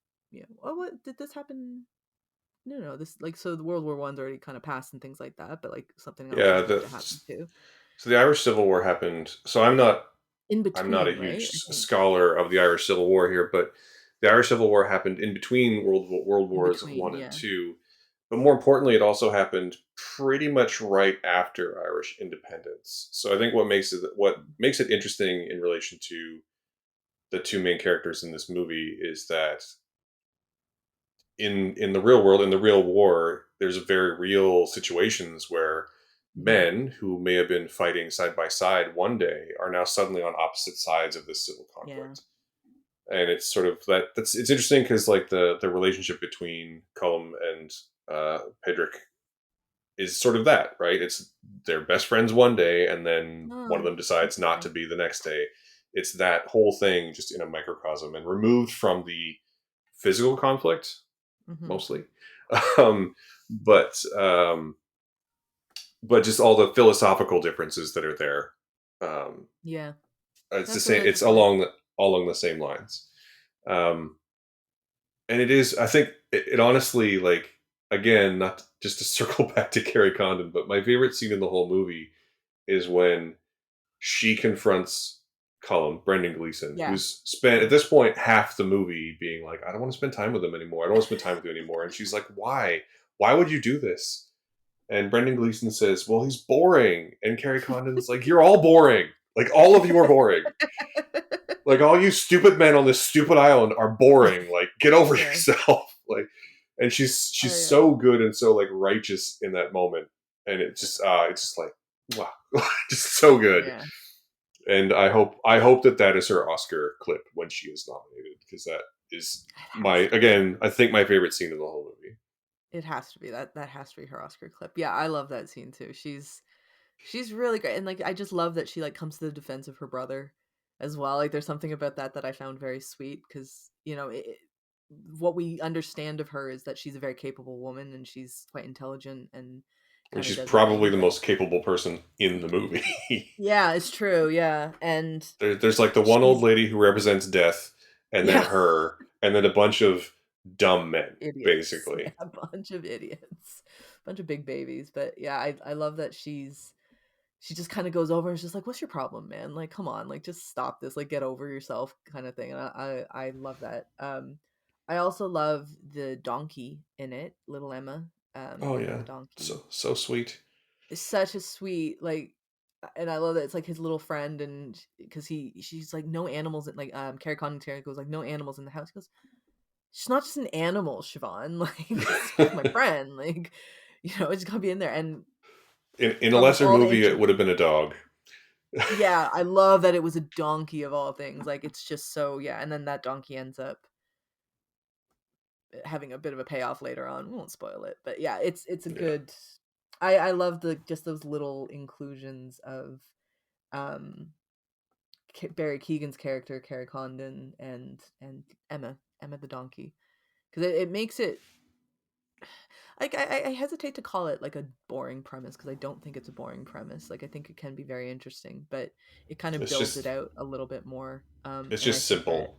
oh, what did this happen? No, this like so the World War One's already kind of passed and things like that, but like something else yeah. is going to happen too. So the Irish Civil War happened. So In I'm not a between, huge right? I think scholar of the Irish Civil War here, but the Irish Civil War happened in between World in Wars between, One and yeah. Two, but more importantly, it also happened pretty much right after Irish independence. So I think what makes it interesting in relation to the two main characters in this movie is that in the real world, in the real war, there's very real situations where Mhm. men who may have been fighting side by side one day are now suddenly on opposite sides of this civil Yeah. conflict. And it's sort of that's it's interesting because like the relationship between Cullum and Pedrick is sort of that, right? It's they're best friends one day, and then one of Oh, them decides not to interesting. be the next day. It's that whole thing just in a microcosm and removed from the physical conflict Mhm. mostly, um, but um, but just all the philosophical differences that are there. Um, Yeah. it's the That's a same. really It's good point. along the same lines. Um, and it is, I think it honestly, like, again, not just to circle back to Carrie Condon, but my favorite scene in the whole movie is when she confronts Cullum, Brendan Gleeson, Yeah. who's spent at Yeah. this point half the movie being like, I don't want to spend time with him anymore. I don't want to spend time with you anymore. And she's like, why would you do this? And Brendan Gleeson says, well, he's boring. And Carrie Condon's like, you're all boring. Like, all of you are boring. Like, all you stupid men on this stupid island are boring. Like, get over Yeah. yourself. Like, and she's I so good and so like righteous in that moment, and it's just like wow, just so good. yeah. And I hope that is her Oscar clip when she is nominated, because that is It my has to be. again I think my favorite scene in the whole movie. It has to be. That has to be her Oscar clip. Yeah, I love that scene too. She's really great, and like I just love that she like comes to the defense of her brother as well. Like there's something about that I found very sweet because what we understand of her is that she's a very capable woman and she's quite intelligent and And kind of she's does the probably thing, the but most capable person in the movie. yeah, it's true. Yeah, and There's like the one old she's lady who represents death, and then yeah. her, and then a bunch of dumb men, Idiots. Yeah, basically. a bunch of idiots. Bunch of big babies. But yeah, I love that she just kind of goes over and is just like, "What's your problem, man? Like, come on, like just stop this, like get over yourself," kind of thing. And I love that. I also love the donkey in it, little Emma, Oh Emma yeah, the donkey. so sweet. It's such a sweet like, and I love that it's like his little friend, and because she's like no animals in like Carrie Condon goes like no animals in the house. He goes, she's not just an animal, Siobhan. Like, she's my friend. Like, it's gotta be in there. And In a from like lesser all the movie, it intro, would have been a dog. yeah, I love that it was a donkey of all things. Like, it's just so yeah. And then that donkey ends up having a bit of a payoff later on. We won't spoil it, but yeah, it's a Yeah, good. I love the just those little inclusions of um Barry Keegan's character, Carrie Condon, and Emma the donkey, because it makes it. like I hesitate to call it like a boring premise because I don't think it's a boring premise. Like I think it can be very interesting, but it kind of It's builds it just out a little bit more. it's And I just think that simple.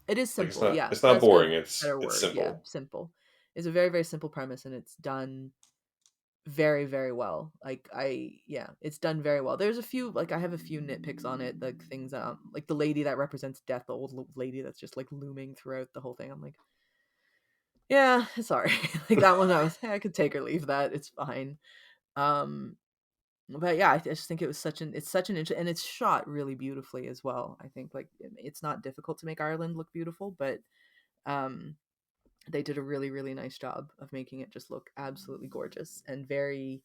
it is Like it's simple. not Yeah, it's not that's good. boring. Better It's word. Yeah, simple. simple. It's a very very simple premise, and it's done very very well. Like yeah, it's done very well. There's a few like I have a few nitpicks on it, like things like the lady that represents death, the old lady that's just like looming throughout the whole thing. I'm like, yeah, sorry. Like that one I was, hey, I could take or leave that. It's fine. Um but yeah, I just think it's such an and it's shot really beautifully as well. I think like it's not difficult to make Ireland look beautiful, but um they did a really really nice job of making it just look absolutely gorgeous and very,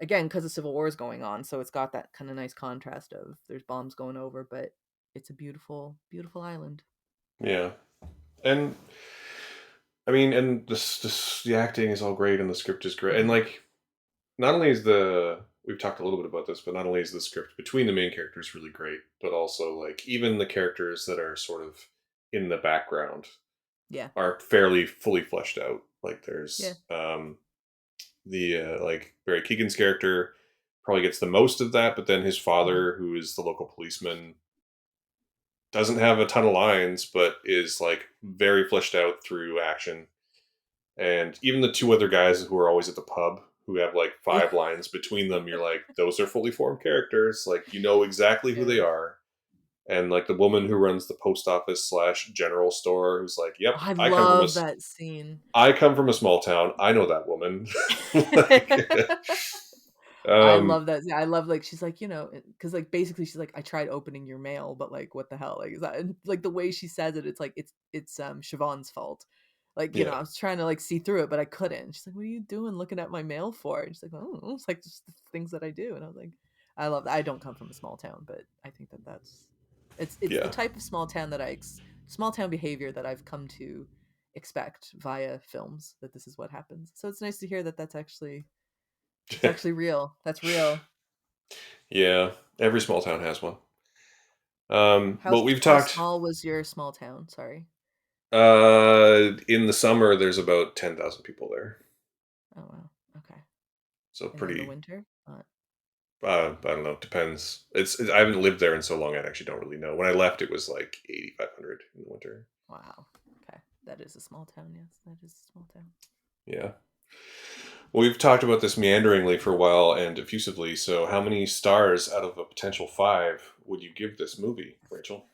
again, because the civil war is going on, so it's got that kind of nice contrast of there's bombs going over, but it's a beautiful beautiful island. Yeah, and I mean, and the acting is all great, and the script is great, and Hmm. like not only is the we've talked a little bit about this, but not only is the script between the main characters really great, but also like even the characters that are sort of in the background Yeah. are fairly fully fleshed out. Like Yeah. there's the like Barry Keegan's character probably gets the most of that, but then his Hmm. father, who is the local policeman, doesn't have a ton of lines, but is like very fleshed out through action. And even the two other guys who are always at the pub, who have like Yeah. 5 lines between them, you're like, those are fully formed characters. Like you know exactly who Yeah. they are. And like the woman who runs the post office slash general store, who's like, "Yep, I love that scene. I come from a small town. I know that woman." like, I um, love that. Yeah, I love like she's like, because like basically she's like, I tried opening your mail, but like what the hell? Like is that, and like the way she says it, it's like it's Siobhan's fault. Like, yeah, I was trying to like see through it, but I couldn't. She's like, what are you doing looking at my mail for? And she's like, oh, it's like just the things that I do. And I was like, I love that. I don't come from a small town, but I think that it's the yeah, type of small town small town behavior that I've come to expect via films, that this is what happens. So it's nice to hear that it's actually real. That's real. yeah. Every small town has one. How Well, we've how talked. small was your small town? Sorry. In the summer, there's about 10,000 people there, Oh wow. Okay. so And in the pretty. winter? I don't know. Depends. I haven't lived there in so long. I actually don't really know. When I left, it was like 8,500 in the winter. Wow. Okay. That is a small town. Yes, that is a small town. Yeah. Well, we've talked about this meanderingly for a while and effusively. So, how many stars out of a potential 5 would you give this movie, Rachel?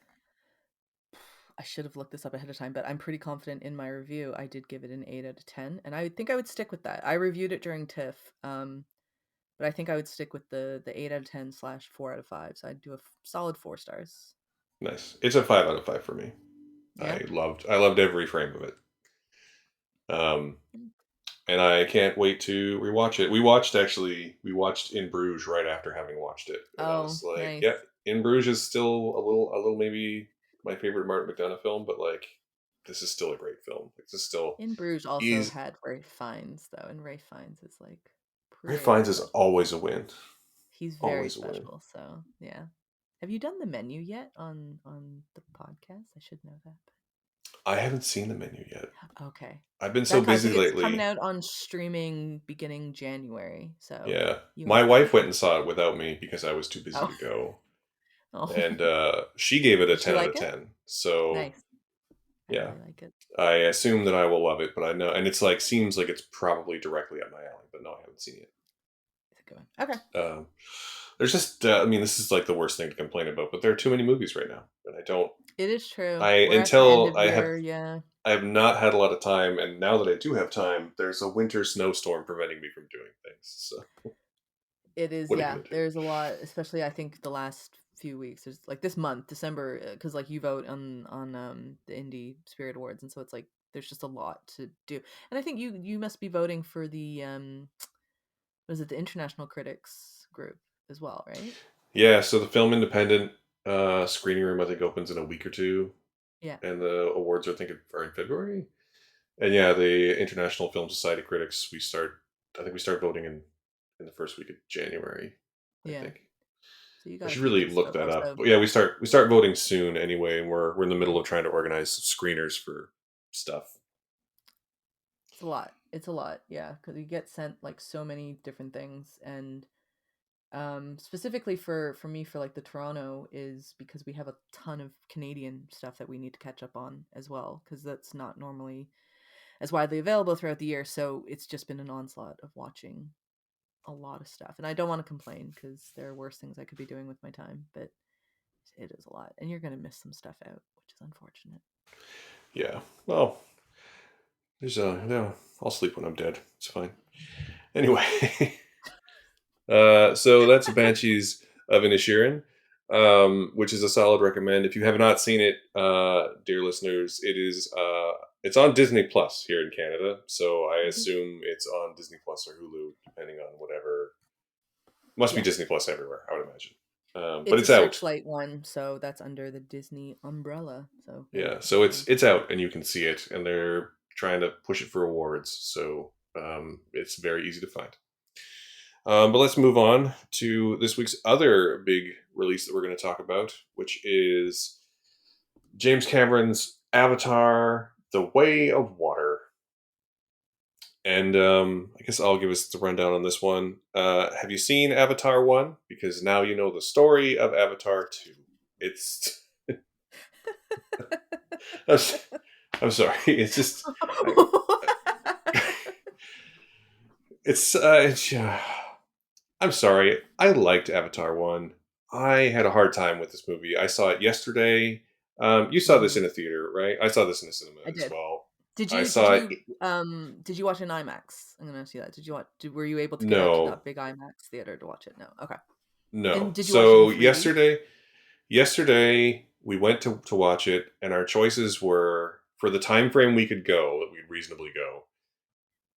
I should have looked this up ahead of time, but I'm pretty confident in my review. I did give it an 8 out of 10, and I think I would stick with that. I reviewed it during TIFF, but I think I would stick with the 8 out of 10 slash 4 out of 5. So I'd do a solid 4 stars. Nice. It's a 5 out of 5 for me. Yeah. I loved every frame of it. Um, Mm. and I can't wait to rewatch it. We watched In Bruges right after having watched it, and I Oh, was like, nice. yeah, In Bruges is still a little maybe my favorite Martin McDonagh film, but like this is still a great film. This is still In Bruges also he's had Ray Fiennes though, and Ray Fiennes is like Ray pretty Fiennes is special. always a win, He's very always a win. special. So yeah. Have you done the menu yet on the podcast? I should know that. I haven't seen the menu yet. Okay. I've been so That I busy think it's coming lately. out on streaming beginning January. So Yeah, you my have wife went and saw it without me because I was too busy oh to go, oh. and she gave it a Did she 10 out like of it? 10. So Nice. I yeah, really like it. I assume that I will love it, but I know, and it's like seems like it's probably directly up my alley, but no, I haven't seen it. It's a good one. Okay. Um, there's just, I mean, this is like the worst thing to complain about, but there are too many movies right now, and I don't. It is true. I We're at the end of until your yeah. I have not had a lot of time, and now that I do have time, there's a winter snowstorm preventing me from doing things. So It is, what are you yeah. gonna do? There's a lot, especially I think the last few weeks. There's like this month, December, because like you vote on the Indie Spirit Awards, and so it's like there's just a lot to do. And I think you must be voting for the was it the International Critics Group as well, right? Yeah, so the Film Independent screening room I think opens in a week or two, Yeah, and the awards are in February. And yeah, the International Film Society critics we start. I think we start voting in the first week of January. I yeah. think So you I got a should few really weeks to look go. that up. Also, But yeah, we start voting soon anyway, and we're in the yeah, middle of trying to organize screeners for stuff. it's a lot. It's a lot, yeah, because you get sent like so many different things, and specifically for me for like the Toronto is because we have a ton of Canadian stuff that we need to catch up on as well, because that's not normally as widely available throughout the year. So it's just been an onslaught of watching a lot of stuff, and I don't want to complain because there are worse things I could be doing with my time, but it is a lot, and you're gonna miss some stuff out, which is unfortunate. Yeah. Well, there's no. I'll sleep when I'm dead. It's fine. Anyway, so that's Banshees of Inisherin, which is a solid recommend. If you have not seen it, dear listeners, it is. It's on Disney Plus here in Canada, so I Mhm. assume it's on Disney Plus or Hulu, depending on whatever. Must be Yeah, Disney Plus everywhere, I would imagine. But it's a it's out. Searchlight one, so that's under the Disney umbrella. So yeah, Yeah, so definitely. it's out and you can see it, and they're trying to push it for awards, so it's very easy to find. But let's move on to this week's other big release that we're going to talk about, which is James Cameron's Avatar: The Way of Water. And I guess I'll give us the rundown on this one. Have you seen Avatar 1? Because now you know the story of Avatar 2. It's. I'm, I'm sorry. It's just. I, it's I'm sorry. I liked Avatar 1. I had a hard time with this movie. I saw it yesterday. You saw this Mhm. in a theater, right? I saw this in a cinema I as did. well. Did I you saw it. did you watch an IMAX? I'm gonna ask you that. Did you watch were you able to get out to No, that big IMAX theater to watch it? No. Okay. no. And did you watch it in So 3D? yesterday we went to watch it, and our choices were for the time frame we could go that we'd reasonably go.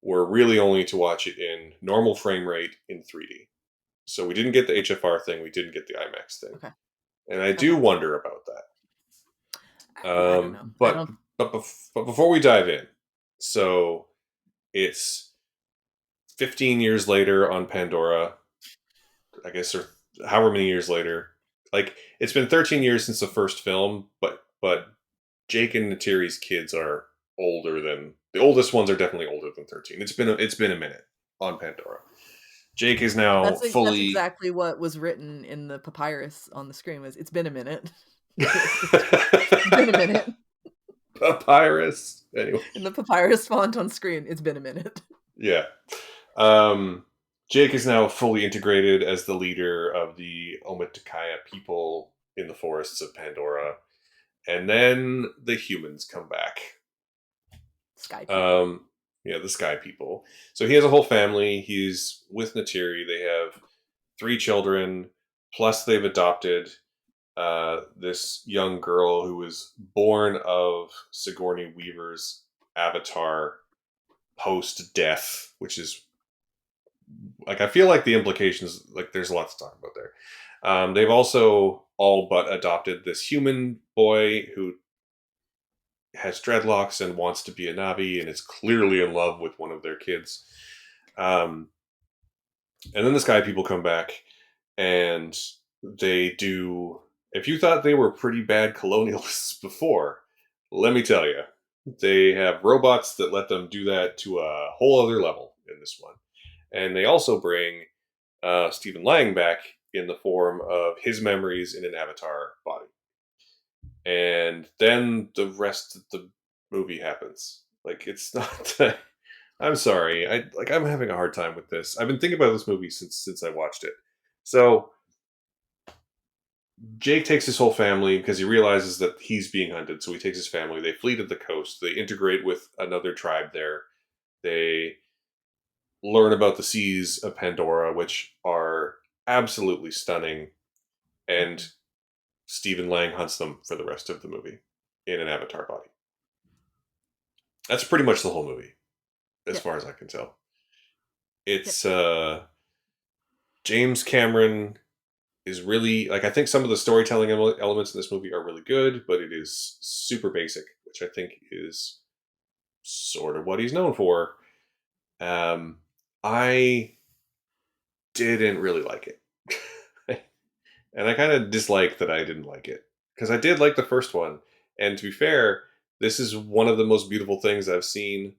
Were really only to watch it in normal frame rate in 3D. So we didn't get the HFR thing. We didn't get the IMAX thing, Okay. and I do Okay. wonder about that. I don't know. I But don't but before we dive in, so it's 15 years later on Pandora, I guess, or however many years later. Like it's been 13 years since the first film, but Jake and Natiri's kids are older than the oldest ones are definitely older than 13. It's been a minute on Pandora. Jake is now that's fully exactly what was written in the papyrus on the screen was it's been a minute. It's been a minute. papyrus. Anyway, In the papyrus font on screen, it's been a minute. yeah. Um, Jake is now fully integrated as the leader of the Omaticaya people in the forests of Pandora. And then the humans come back. Sky people. Um, yeah, the sky people. So he has a whole family. He's with Natiri. They have three children, plus they've adopted this young girl who was born of Sigourney Weaver's avatar post death, which is like I feel like the implications like there's a lot to talk about there. They've also all but adopted this human boy who has dreadlocks and wants to be a Navi and is clearly in love with one of their kids. Um, and then the Sky People come back and they do. If you thought they were pretty bad colonialists before, let me tell you, they have robots that let them do that to a whole other level in this one. And they also bring Stephen Lang back in the form of his memories in an avatar body. And then the rest of the movie happens. Like it's not. I'm sorry. I'm having a hard time with this. I've been thinking about this movie since I watched it. So Jake takes his whole family because he realizes that he's being hunted. So he takes his family. They flee to the coast. They integrate with another tribe there. They learn about the seas of Pandora, which are absolutely stunning. And Mhm. Stephen Lang hunts them for the rest of the movie in an avatar body. That's pretty much the whole movie, as Yep. far as I can tell. Yep. It's James Cameron is really like I think some of the storytelling elements in this movie are really good, but it is super basic, which I think is sort of what he's known for. I didn't really like it, and I kind of dislike that I didn't like it because I did like the first one, and to be fair, this is one of the most beautiful things I've seen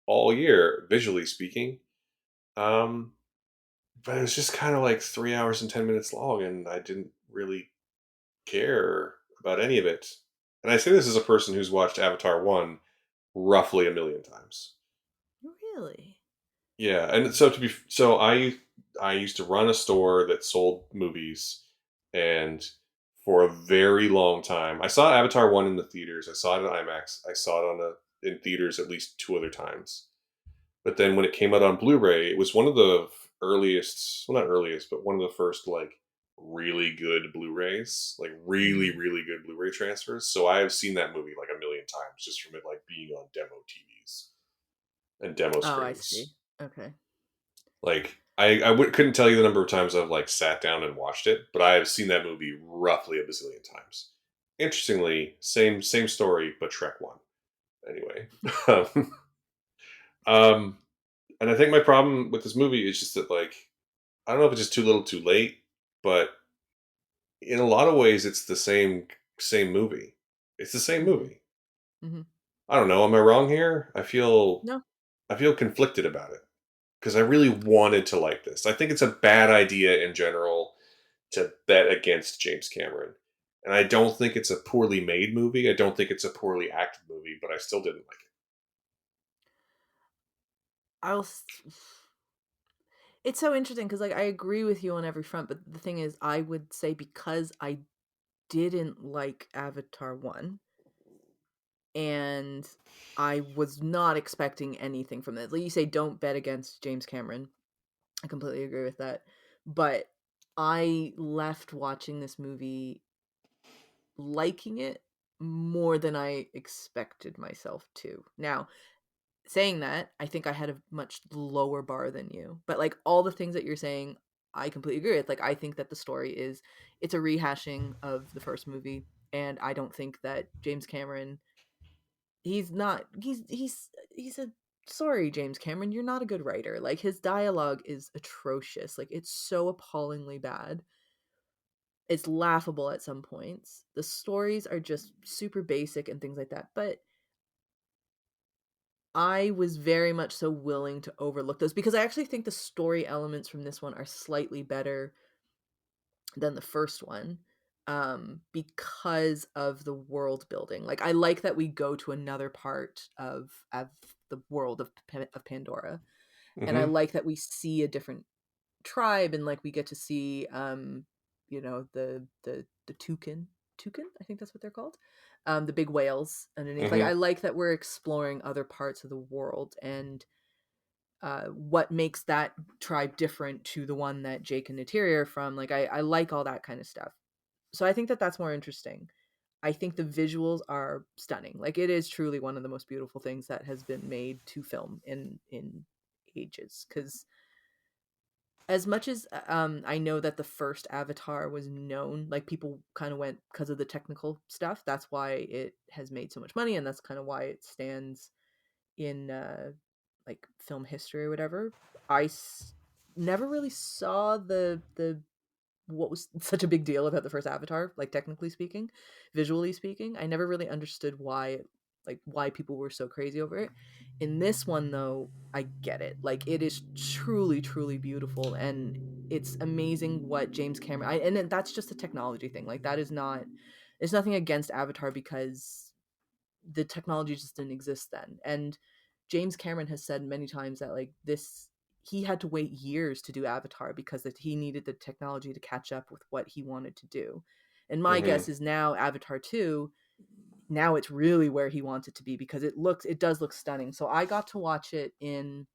all year, visually speaking. Um, but it was just kind of like 3 hours and 10 minutes long, and I didn't really care about any of it. And I say this as a person who's watched Avatar 1 roughly a million times. Really? Yeah, and so I used to run a store that sold movies, and for a very long time, I saw Avatar 1 in the theaters. I saw it in IMAX. I saw it in theaters at least two other times. But then when it came out on Blu-ray, it was one of the earliest, well, not earliest, but one of the first like really good Blu-rays, like really, Mhm. really good Blu-ray transfers. So I have seen that movie like a million times just from it like being on demo TVs and demo Oh, I see. screens. Okay. Like couldn't tell you the number of times I've like sat down and watched it, but I have seen that movie roughly a bazillion times. Interestingly, same story, but Shrek one. Anyway, um, um, and I think my problem with this movie is just that like I don't know if it's just too little, too late, but in a lot of ways, it's the same movie. It's the same Mhm. movie. Mhm. I don't know. Am I wrong here? No. I feel conflicted about it because I really wanted to like this. I think it's a bad idea in general to bet against James Cameron. And I don't think it's a poorly made movie. I don't think it's a poorly acted movie, but I still didn't like I'll s It's so interesting because, like, I agree with you on every front, but the thing is, I would say because I didn't like Avatar 1, and I was not expecting anything from it. Like you say, don't bet against James Cameron. I completely agree with that. But I left watching this movie liking it more than I expected myself to. Now, saying that, I think I had a much lower bar than you. But like all the things that you're saying, I completely agree with. Like I think that the story is it's a rehashing of the first movie, and I don't think that James Cameron he's not he's a sorry James Cameron, you're not a good writer. Like his dialogue is atrocious. Like it's so appallingly bad. It's laughable at some points. The stories are just super basic and things like that. But I was very much so willing to overlook those because I actually think the story elements from this one are slightly better than the first one, because of the world building. Like, I like that we go to another part of the world of Pandora, it. and I Hmm. like that we see a different tribe and, like, we get to see, the toucan, I think that's what they're called? The big whales underneath. Like, I Hmm. like that we're exploring other parts of the world and what makes that tribe different to the one that Jake and Natiri are from. Like I like all that kind of stuff. So I think that that's more interesting. I think the visuals are stunning. Like it is truly one of the most beautiful things that has been made to film in ages. Because as much as I know that the first Avatar was known, like people kind of went because of the technical stuff. That's why it has made so much money, and that's kind of why it stands in like film history or whatever. Never really saw the what was such a big deal about the first Avatar, like technically speaking, visually speaking. I never really understood why people were so crazy over it. In this one though, I get it. Like it is truly truly beautiful and it's amazing what James Cameron and then that's just a technology thing. Like that is not there's nothing against Avatar because the technology just didn't exist then. And James Cameron has said many times that like this he had to wait years to do Avatar because that he needed the technology to catch up with what he wanted to do. And my guess Hmm. is now Avatar 2, now it's really where he wants it to be because it does look stunning. So I got to watch it in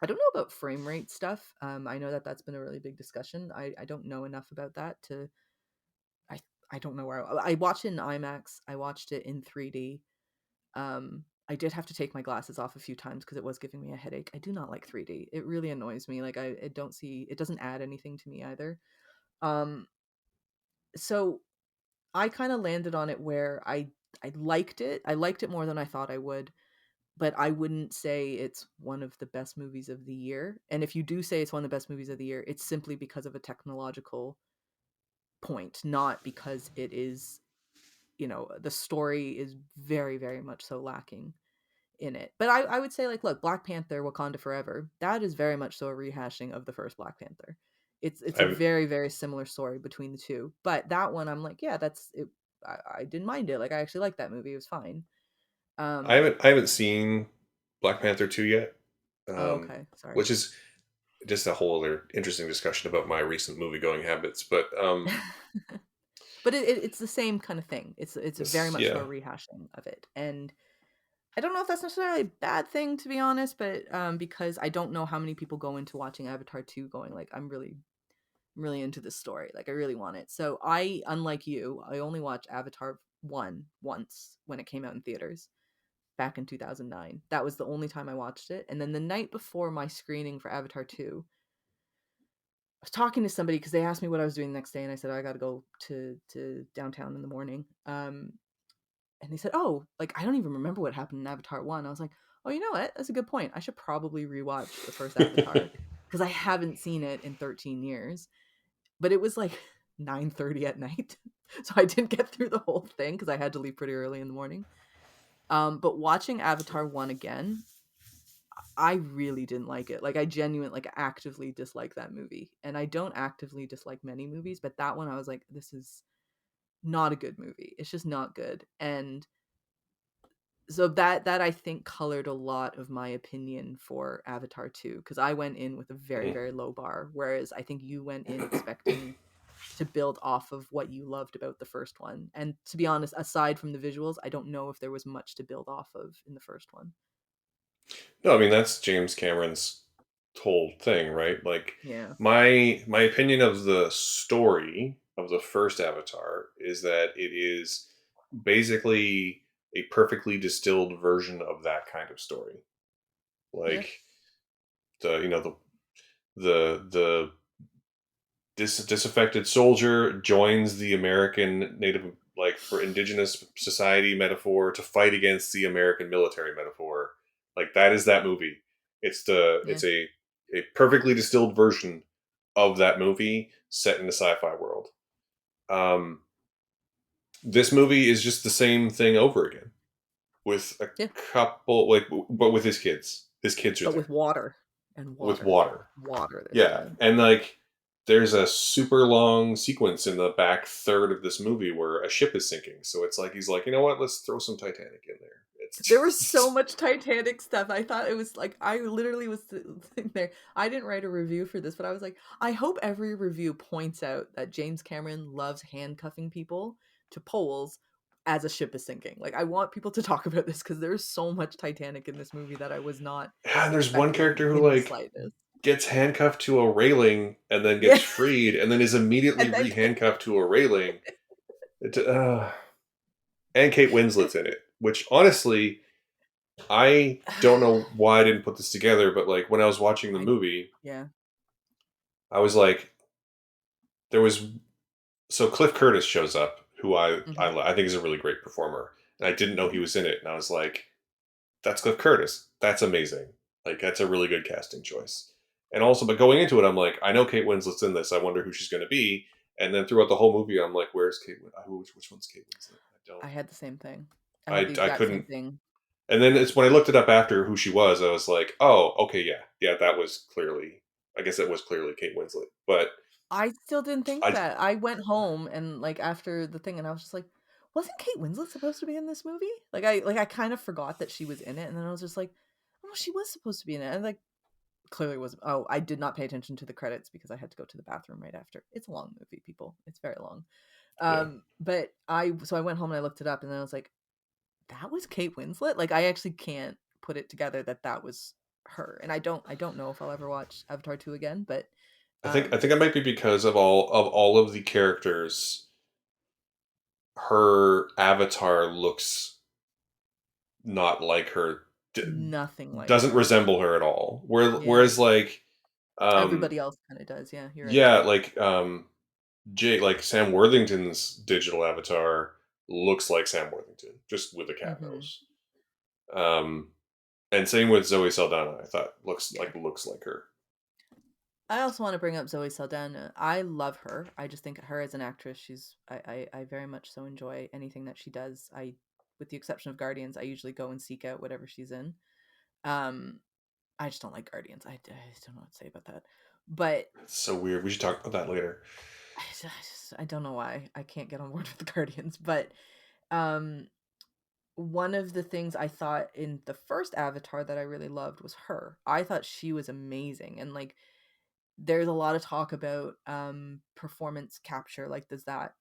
I don't know about frame rate stuff. I know that that's been a really big discussion. I don't know enough about that to I I don't know where I watched it in IMAX. I watched it in 3D. I did have to take my glasses off a few times because it was giving me a headache. I do not like 3D. It really annoys me. Like I don't see it doesn't add anything to me either. Um, so I kind of landed on it where I liked it. I liked it more than I thought I would, but I wouldn't say it's one of the best movies of the year. And if you do say it's one of the best movies of the year, it's simply because of a technological point, not because it is, the story is very, very much so lacking in it. But I would say, like, look, Black Panther: Wakanda Forever, that is very much so a rehashing of the first Black Panther. It's a I very, very similar story between the two. But that one, I'm like, yeah, that's it. I didn't mind it. Like, I actually liked that movie. It was fine. I Um, haven't seen Black Panther 2 yet, oh, um, okay, sorry. which is just a whole other interesting discussion about my recent movie going habits. But But it's the same kind of thing. It's very this, much so yeah, a rehashing of it. And I don't know if that's necessarily a bad thing, to be honest, but because I don't know how many people go into watching Avatar 2 going like, I'm really into this story. Like, I really want it. So I, unlike you, I only watched Avatar 1 once when it came out in theaters back in 2009. That was the only time I watched it. And then the night before my screening for Avatar 2, I was talking to somebody because they asked me what I was doing the next day, and I said, "Oh, I got to go to downtown in the morning." And they said, "Oh, like, I don't even remember what happened in Avatar 1." I was like, "Oh, you know what? That's a good point. I should probably rewatch the first Avatar because I haven't seen it in 13 years." But it was like 9:30 at night. So I didn't get through the whole thing because I had to leave pretty early in the morning. But watching Avatar 1 again, I really didn't like it. Like, I genuinely, like, actively dislike that movie. And I don't actively dislike many movies, but that one I was like, this is not a good movie. It's just not good. And so that I think colored a lot of my opinion for Avatar 2, because I went in with a very, Mhm. very low bar, whereas I think you went in expecting to build off of what you loved about the first one. And to be honest, aside from the visuals, I don't know if there was much to build off of in the first one. No, I mean that's James Cameron's whole thing, right? Like Yeah. my opinion of the story of the first Avatar is that it is basically a perfectly distilled version of that kind of story. Yeah. Like the you know the disaffected soldier joins the American Native, like for indigenous society metaphor, to fight against the American military metaphor. Like that is that movie. Yeah. It's a perfectly distilled version of that movie set in a sci-fi world. Um, this movie is just the same thing over again with a Yeah. couple, like, but with his kids. His kids are But with there water and with water. water. Water this Yeah, time. and like there's a super long sequence in the back third of this movie where a ship is sinking. So it's like he's like, you know what? Let's throw some Titanic in there. It's There was so just, much Titanic stuff. I thought it was like, I literally was sitting there. I didn't write a review for this, but I was like, I hope every review points out that James Cameron loves handcuffing people to poles as a ship is sinking. Like, I want people to talk about this because there's so much Titanic in this movie that I was not yeah. And there's one expecting character who in the like slightest. gets handcuffed to a railing and then gets Yeah. freed and then is immediately And then re-handcuffed to a railing. It, and Kate Winslet's in it, which honestly I don't know why I didn't put this together, but like when I was watching the I, movie, yeah. I was like, there was so Cliff Curtis shows up, who Hmm. I think is a really great performer, and I didn't know he Hmm. was in it, and I was like, "That's Cliff Curtis. That's amazing. Like that's a really good casting choice." And also, but going into it, I'm like, I know Kate Winslet's in this. I wonder who she's going to be. And then throughout the whole movie, I'm like, "Where's Kate? Which one's Kate Winslet? I don't. I had the same thing. I had the I exact same couldn't." thing. And then it's when I looked it up after who she was, I was like, "Oh, okay, yeah, yeah, that was clearly. I guess it was clearly Kate Winslet." But I still didn't think I that. I went home and, like, after the thing, and I was just like, "Wasn't Kate Winslet supposed to be in this movie?" I kind of forgot that she was in it, and then I was just like, "Oh, she was supposed to be in it." And, like, clearly wasn't. Oh, I did not pay attention to the credits because I had to go to the bathroom right after. It's a long movie, people. It's very long. yeah, But I went home and I looked it up, and then I was like, "That was Kate Winslet?" Like, I actually can't put it together that that was her. And I don't know if I'll ever watch Avatar 2 again, but I think it might be because of all of the characters, her avatar looks not like her, nothing like doesn't her. resemble her at all. Yeah. Whereas like, um, Everybody else kinda does, yeah, you're right. yeah, like Jay, like Sam Worthington's digital avatar looks like Sam Worthington, just with a cat Mhm. nose. Um, and same with Zoe Saldana. I thought Yeah. looks like her. I also wanna bring up Zoe Saldana. I love her. I just think her as an actress, she's I very much so enjoy anything that she does. I with the exception of Guardians, I usually go and seek out whatever she's in. Um, I just don't like Guardians. I just don't know what to say about that. But It's so weird. We should talk about that later. I don't know why I can't get on board with the Guardians. But um, one of the things I thought in the first Avatar that I really loved was her. I thought she was amazing, and like there's a lot of talk about performance capture. Like, does that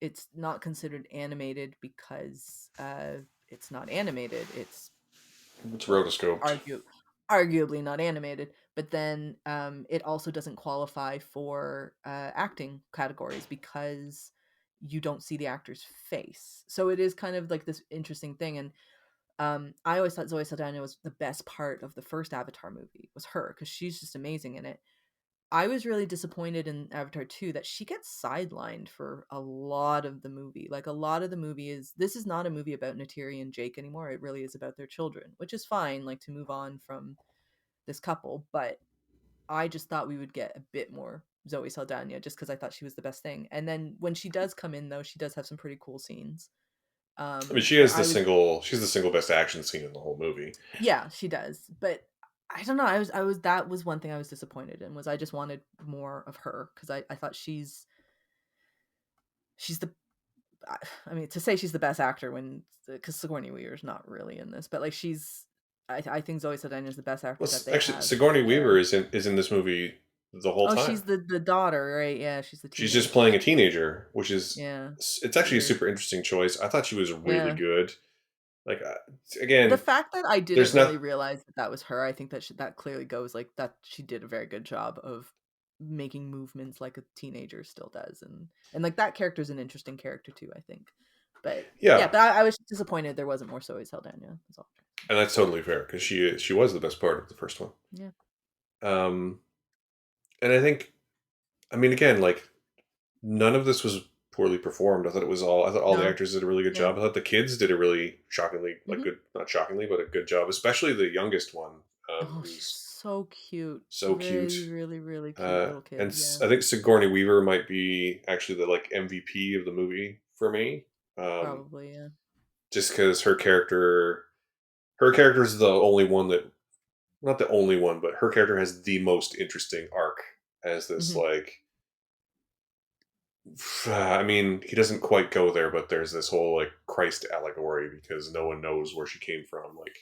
it's not considered animated because it's not animated. It's It's well, rotoscoped. argue arguably not animated, but then it also doesn't qualify for acting categories because you don't see the actor's face. So it is kind of like this interesting thing. And I always thought Zoe Saldana was the best part of the first Avatar movie, was her, because she's just amazing in it. I was really disappointed in Avatar 2 that she gets sidelined for a lot of the movie. Like, a lot of the movie is this is not a movie about Neytiri and Jake anymore. It really is about their children, which is fine, like to move on from this couple, but I just thought we would get a bit more Zoe Saldana just because I thought she was the best thing. And then when she does come in, though, she does have some pretty cool scenes. I mean, But I was she's the single best action scene in the whole movie. Yeah, she does. But I don't know. I was that was one thing I was disappointed in, was I just wanted more of her, because I thought she's the I mean, to say she's the best actor when, because Sigourney Weaver's not really in this, but like I think Zoe Saldana is the best actor Well, that they actually, have Sigourney Weaver there. is in this movie the whole Oh, time. she's the daughter, right? Yeah, she's the She's just teenager. playing a teenager, which is Yeah, it's actually a weird. super interesting choice. I thought she was really Yeah. good. Like The again, fact that I didn't there's really not. realize that that was her, I think that that clearly goes like that she did a very good job of making movements like a teenager still does, and like that character's an interesting character too, I think. But yeah, Yeah, but I was disappointed there wasn't more Zoe Saldana. That's all. and that's totally fair because she was the best part of the first one. Yeah. Um, and I think, I mean, again, like none of this was poorly performed. I thought all the No. actors did a really good Yeah. job. I thought the kids did a really shockingly, like Hmm. good, not shockingly, but a good job. Especially the youngest one, Oh, she's who's so cute. so cute. Really, really, really cute little And kid. Yeah. I think Sigourney Weaver might be actually the like MVP of the movie for me, um, Probably. Yeah. just because her character is the only one that, not the only one, but her character has the most interesting arc as this Hmm. like. I mean, he doesn't quite go there, but there's this whole like Christ allegory because no one knows where she came from. Like,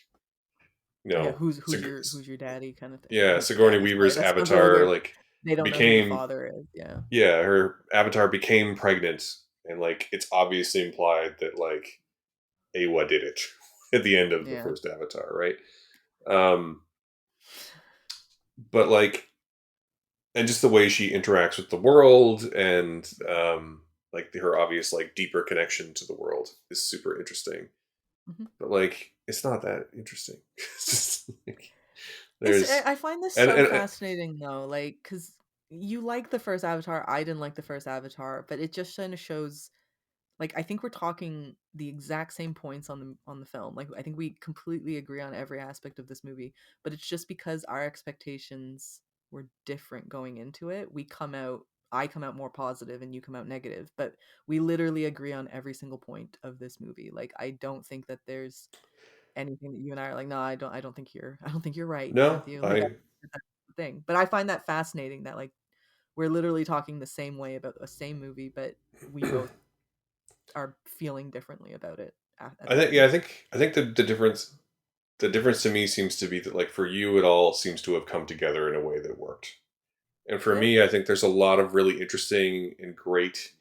you Yeah. know, Who's your daddy kind of thing. yeah, Not Sigourney daddy. Sorry, Weaver's that sounds really avatar weird. like They don't know who the became, father is. Yeah. yeah, her avatar became pregnant, and like it's obviously implied that like Awa did it at the end of the Yeah. first Avatar, right? Um, but like, and just the way she interacts with the world, and like her obvious like deeper connection to the world is super interesting. Mhm. But like, it's not that interesting. It's just, like, It's there's I find this and so and fascinating though, like, because you like the first Avatar, I didn't like the first Avatar, but it just kind of shows, like, I think we're talking the exact same points on the film. Like, I think we completely agree on every aspect of this movie, but it's just because our expectations were different going into it. I come out more positive and you come out negative, but we literally agree on every single point of this movie. Like, I don't think that there's anything that you and I are like, no, I don't think you're right, no, Matthew. Like, I that's the thing. But I find that fascinating that like we're literally talking the same way about the same movie, but we both are feeling differently about it at I the think, yeah, end. I think the difference to me seems to be that like for you it all seems to have come together in a way that worked. And for Yeah. me, I think there's a lot of really interesting and great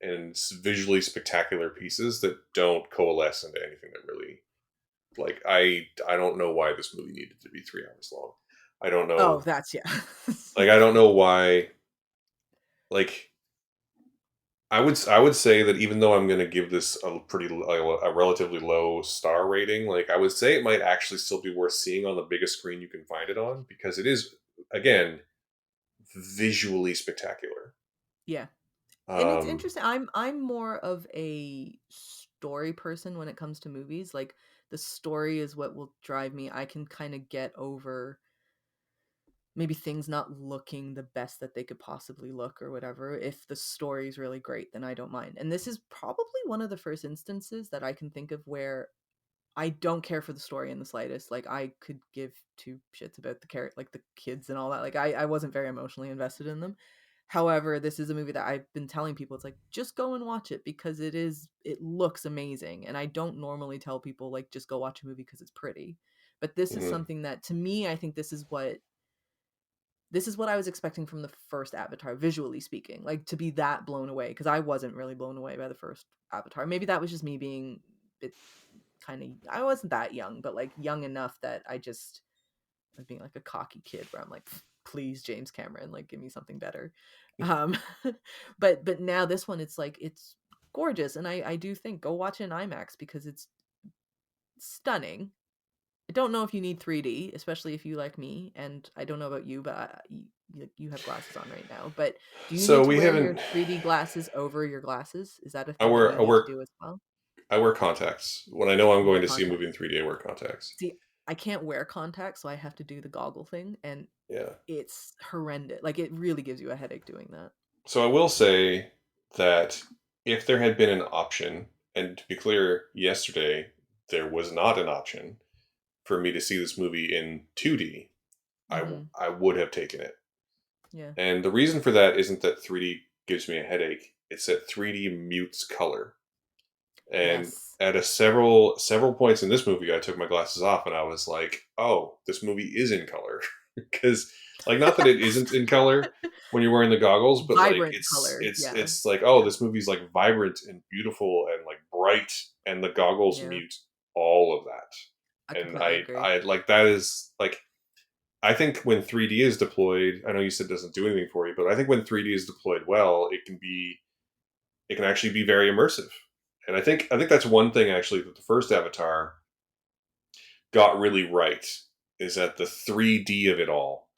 and visually spectacular pieces that don't coalesce into anything that really, like, I don't know why this movie needed to be 3 hours long. I don't Oh, know, that's yeah. like I don't know why, like I would say that even though I'm going to give this a relatively low star rating, like I would say it might actually still be worth seeing on the biggest screen you can find it on because it is, again, visually spectacular. Yeah. And it's Um, interesting. I'm more of a story person when it comes to movies. Like, the story is what will drive me. I can kind of get over maybe things not looking the best that they could possibly look or whatever. If the story is really great, then I don't mind. And this is probably one of the first instances that I can think of where I don't care for the story in the slightest. Like, I could give two shits about the character, like the kids and all that. Like, I wasn't very emotionally invested in them. However, this is a movie that I've been telling people, it's like, just go and watch it because it looks amazing. And I don't normally tell people like just go watch a movie because it's pretty. But this is Hmm. something that, to me, I think this is what I was expecting from the first Avatar, visually speaking, like to be that blown away, because I wasn't really blown away by the first Avatar. Maybe that was just me being bit kind of, I wasn't that young, but like young enough that I just was being like a cocky kid where I'm like, please, James Cameron, like give me something better. Um, but now this one, it's like it's gorgeous, and I do think go watch it in IMAX because it's stunning. I don't know if you need 3D, especially if you like me, and I don't know about you, but you have glasses on right now. But do you So need to we wear your haven't. 3D glasses over your glasses? Is that a I thing that wear you I need to wear do as well? I wear contacts when I know I'm You wear going to see a contacts. movie in 3D. I wear contacts. See, I can't wear contacts, so I have to do the goggle thing, and Yeah. it's horrendous. Like, it really gives you a headache doing that. So I will say that if there had been an option, and to be clear, yesterday there was not an option for me to see this movie in 2D, Hmm. I would have taken it. Yeah. And the reason for that isn't that 3D gives me a headache, it's that 3D mutes color. And Yes. at a several points in this movie, I took my glasses off and I was like, "Oh, this movie is in color." Because, like, not that it isn't in color when you're wearing the goggles, but like Vibrant color. Yeah. it's like, oh, Yeah. this movie's like vibrant and beautiful and like bright, and the goggles Yeah. mute all of I that. And completely agree. I like that is like I think when 3D is deployed, I know you said it doesn't do anything for you, but I think when 3D is deployed well, it can actually be very immersive. And I think that's one thing actually that the first Avatar got really right is that the 3D of it all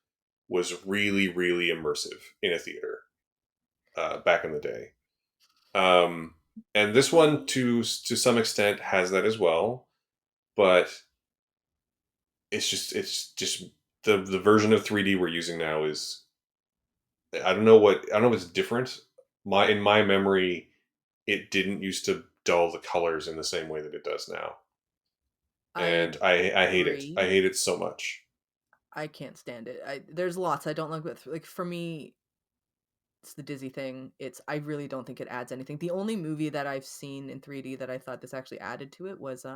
was really really immersive in a theater back in the day. Um, and this one to some extent has that as well, but it's just the version of 3D we're using now is I don't know if it's different. My in my memory, it didn't used to dull the colors in the same way that it does now, I and I hate it. I agree. hate it so much. I can't stand it. There's lots I don't like, but like for me, it's the dizzy thing. It's I really don't think it adds anything. The only movie that I've seen in 3D that I thought this actually added to it was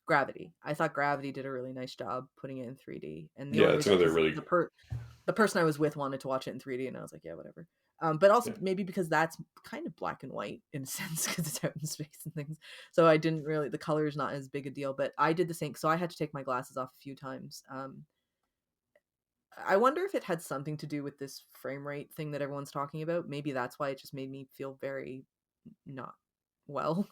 Gravity. I thought Gravity did a really nice job putting it in 3D. And the Yeah, only it's reason another cuz really the person I was with wanted to watch it in 3D and I was like, yeah, whatever. But also yeah. maybe because that's kind of black and white in a sense because it's out in space and things. So I didn't really the color is not as big a deal, but I did the same. So I had to take my glasses off a few times. I wonder if it had something to do with this frame rate thing that everyone's talking about. Maybe that's why it just made me feel very not well.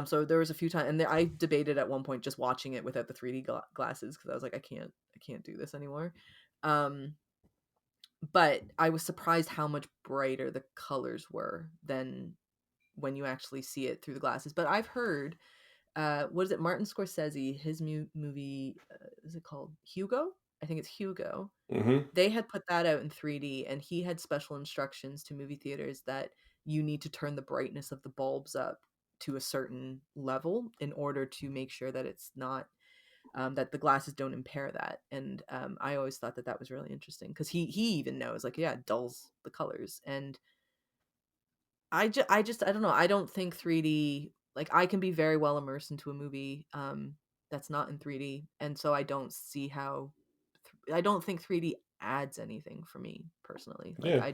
So there was a few times, and I debated at one point just watching it without the 3D glasses because I was like, I can't do this anymore. Um, but I was surprised how much brighter the colors were than when you actually see it through the glasses. But I've heard, what is it? Martin Scorsese, his movie, is it called Hugo? I think it's Hugo. Hmm. They had put that out in 3D, and he had special instructions to movie theaters that you need to turn the brightness of the bulbs up to a certain level in order to make sure that it's not that the glasses don't impair that. And I always thought that that was really interesting because he even knows like, yeah, it dulls the colors. And I don't know, I don't think 3D, like, I can be very well immersed into a movie that's not in 3D, and so I don't see how I don't think 3D adds anything for me personally. Like, Yeah.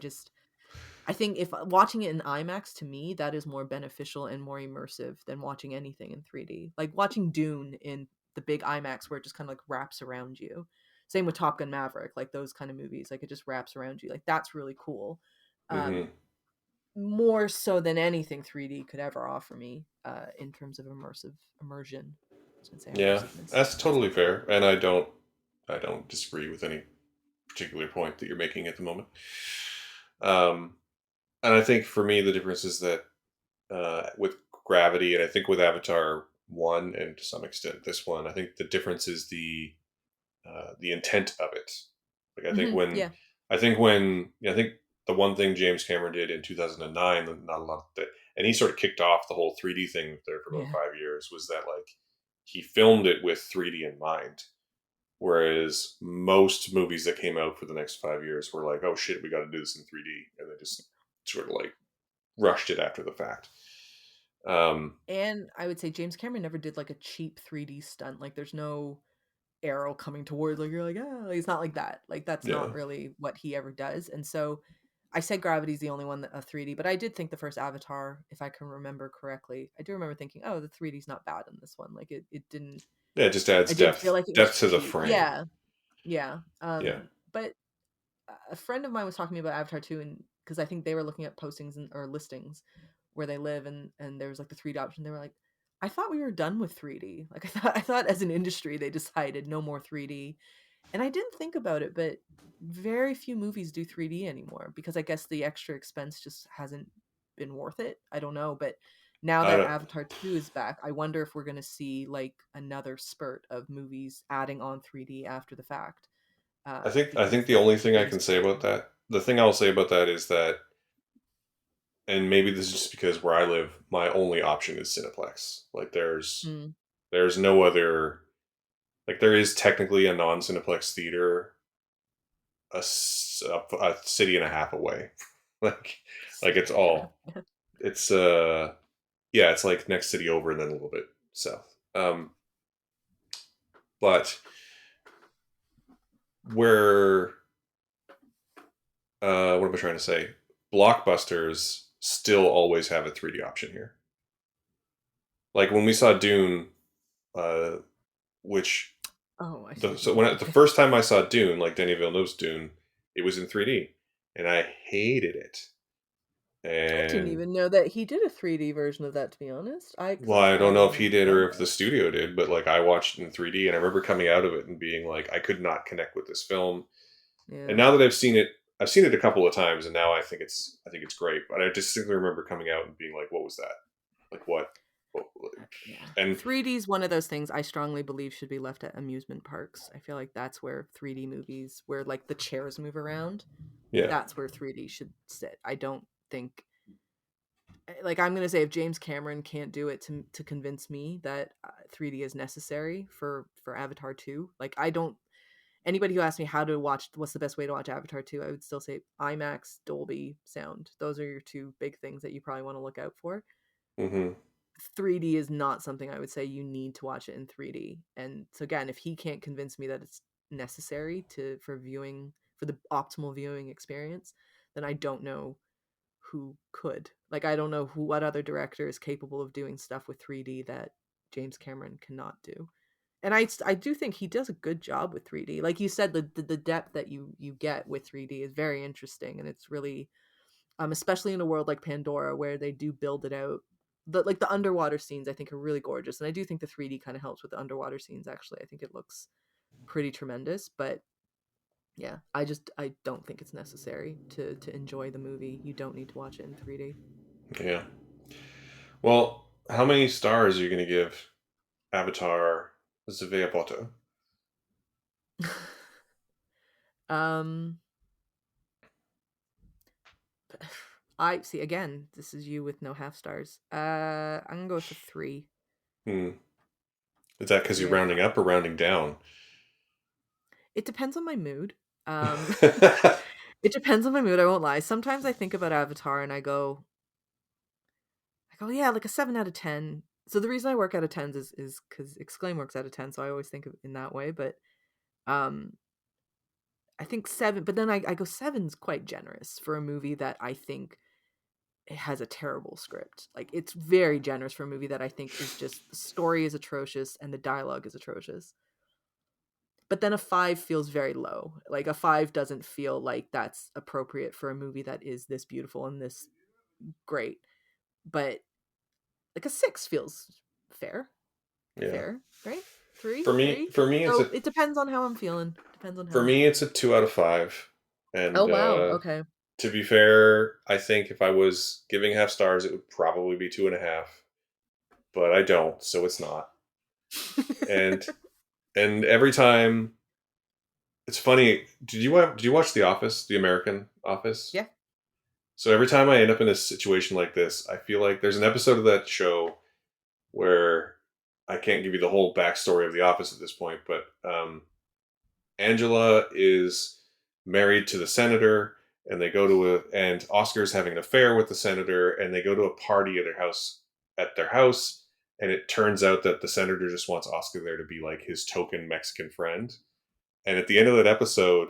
I think if watching it in IMAX, to me, that is more beneficial and more immersive than watching anything in 3D. Like watching Dune in the big IMAX where it just kind of like wraps around you. Same with Top Gun Maverick, like those kind of movies, like it just wraps around you. Like that's really cool. Um, Hmm. More so than anything 3D could ever offer me in terms of immersion. I was gonna say Yeah, immersiveness. that's That's totally fair, and I don't disagree with any particular point that you're making at the moment. Um, and I think for me the difference is that with Gravity, and I think with Avatar one, and to some extent this one, I think the difference is the intent of it. Like I think when Yeah. I think the one thing James Cameron did in 2009, not a lot that, and he sort of kicked off the whole 3D thing there for about Yeah. 5 years, was that like he filmed it with 3D in mind. Whereas most movies that came out for the next 5 years were like, oh shit, we got to do this in 3D, and they just sort of like rushed it after the fact. Um, And I would say James Cameron never did like a cheap 3D stunt. Like there's no arrow coming towards like you're like, ah, it's not like that. Like that's yeah, not really what he ever does. And so I said Gravity's the only one that 3D, but I did think the first Avatar, if I can remember correctly, I do remember thinking, oh, the 3D's not bad in this one. Like it didn't yeah, it just adds I didn't feel like it was depth to the cheap. frame. Yeah. Yeah. Yeah, But a friend of mine was talking to me about Avatar 2 and because I think they were looking at postings or listings where they live and there was like the 3D option. They were like, I thought we were done with 3D. Like I thought as an industry they decided no more 3D. And I didn't think about it, but very few movies do 3D anymore because I guess the extra expense just hasn't been worth it. I don't know, but now I that don't. Avatar 2 is back, I wonder if we're going to see like another spurt of movies adding on 3D after the fact. I Because think the only thing it I is can say about cheaper. that, the thing I'll say about that is that, and maybe this is just because where I live, my only option is Cineplex. Like Mm. there's no other, like there is technically a non Cineplex theater a city and a half away. like like City it's and a half. all it's yeah, it's like next city over and then a little bit south. But where what am I trying to say? Blockbusters still always have a 3D option here. Like when we saw Dune, uh, which Oh, I see what you so mean. the Okay. first time I saw Dune, like Denis Villeneuve's Dune, it was in 3D, and I hated it. I didn't And even know that he did a 3D version of that, to be honest. Because well, I I don't know didn't if he even did know or if the that. studio did, but like I watched it in 3D, and I remember coming out of it and being like, I could not connect with this film. And Yeah. now that I've seen it a couple of times, and now I think it's great. But I distinctly remember coming out and being like, what was that? Like what Yeah. and 3D is one of those things I strongly believe should be left at amusement parks. I feel like that's where 3D movies, where like the chairs move around, yeah. that's where 3D should sit. I don't think like I'm gonna say if James Cameron can't do it to convince me that 3D is necessary for Avatar 2, like I don't anybody who asks me how to watch what's the best way to watch Avatar 2, I would still say IMAX, Dolby sound. Those are your two big things that you probably want to look out for. Hmm. 3D is not something I would say you need to watch it in 3D. And so again, if he can't convince me that it's necessary to for viewing for the optimal viewing experience, then I don't know who could. Like I don't know who what other director is capable of doing stuff with 3D that James Cameron cannot do. And I do think he does a good job with 3D. Like you said, the depth that you get with 3D is very interesting, and it's really especially in a world like Pandora where they do build it out. The underwater scenes I think are really gorgeous, and I do think the 3D kind of helps with the underwater scenes. Actually, I think it looks pretty tremendous. But yeah, I don't think it's necessary to enjoy the movie. You don't need to watch it in 3D. Yeah. Well, how many stars are you going to give Avatar: Zivea Poto? um, I see again. This is you with no half stars. I'm gonna go with a 3. Hmm. Is that because you're Yeah, rounding up or rounding down? it depends on my mood. Um, it depends on my mood. I won't lie. Sometimes I think about Avatar and I go, yeah, like a 7 out of 10. So the reason I work out of tens is because Exclaim works out of 10. So I always think of it in that way. But um, I think 7. But then I go seven's quite generous for a movie that I think it has a terrible script. Like it's very generous for a movie that I think is just the story is atrocious and the dialogue is atrocious. But then a 5 feels very low. Like a 5 doesn't feel like that's appropriate for a movie that is this beautiful and this great. But like a 6 feels fair. Yeah. Fair, right? 3, 3. For me, So it depends on how I'm feeling. Depends on how for I'm me, it's feeling. a 2 out of 5. Oh And wow. Okay. to be fair, I think if I was giving half stars, it would probably be 2.5. But I don't, so it's not. And and every time, It's funny. Did you watch The Office, the American Office? Yeah. So every time I end up in a situation like this, I feel like there's an episode of that show where I can't give you the whole backstory of The Office at this point, but Angela is married to the senator, and and Oscar's having an affair with the senator, and they go to a party at their house, and it turns out that the senator just wants Oscar there to be like his token Mexican friend. And at the end of that episode,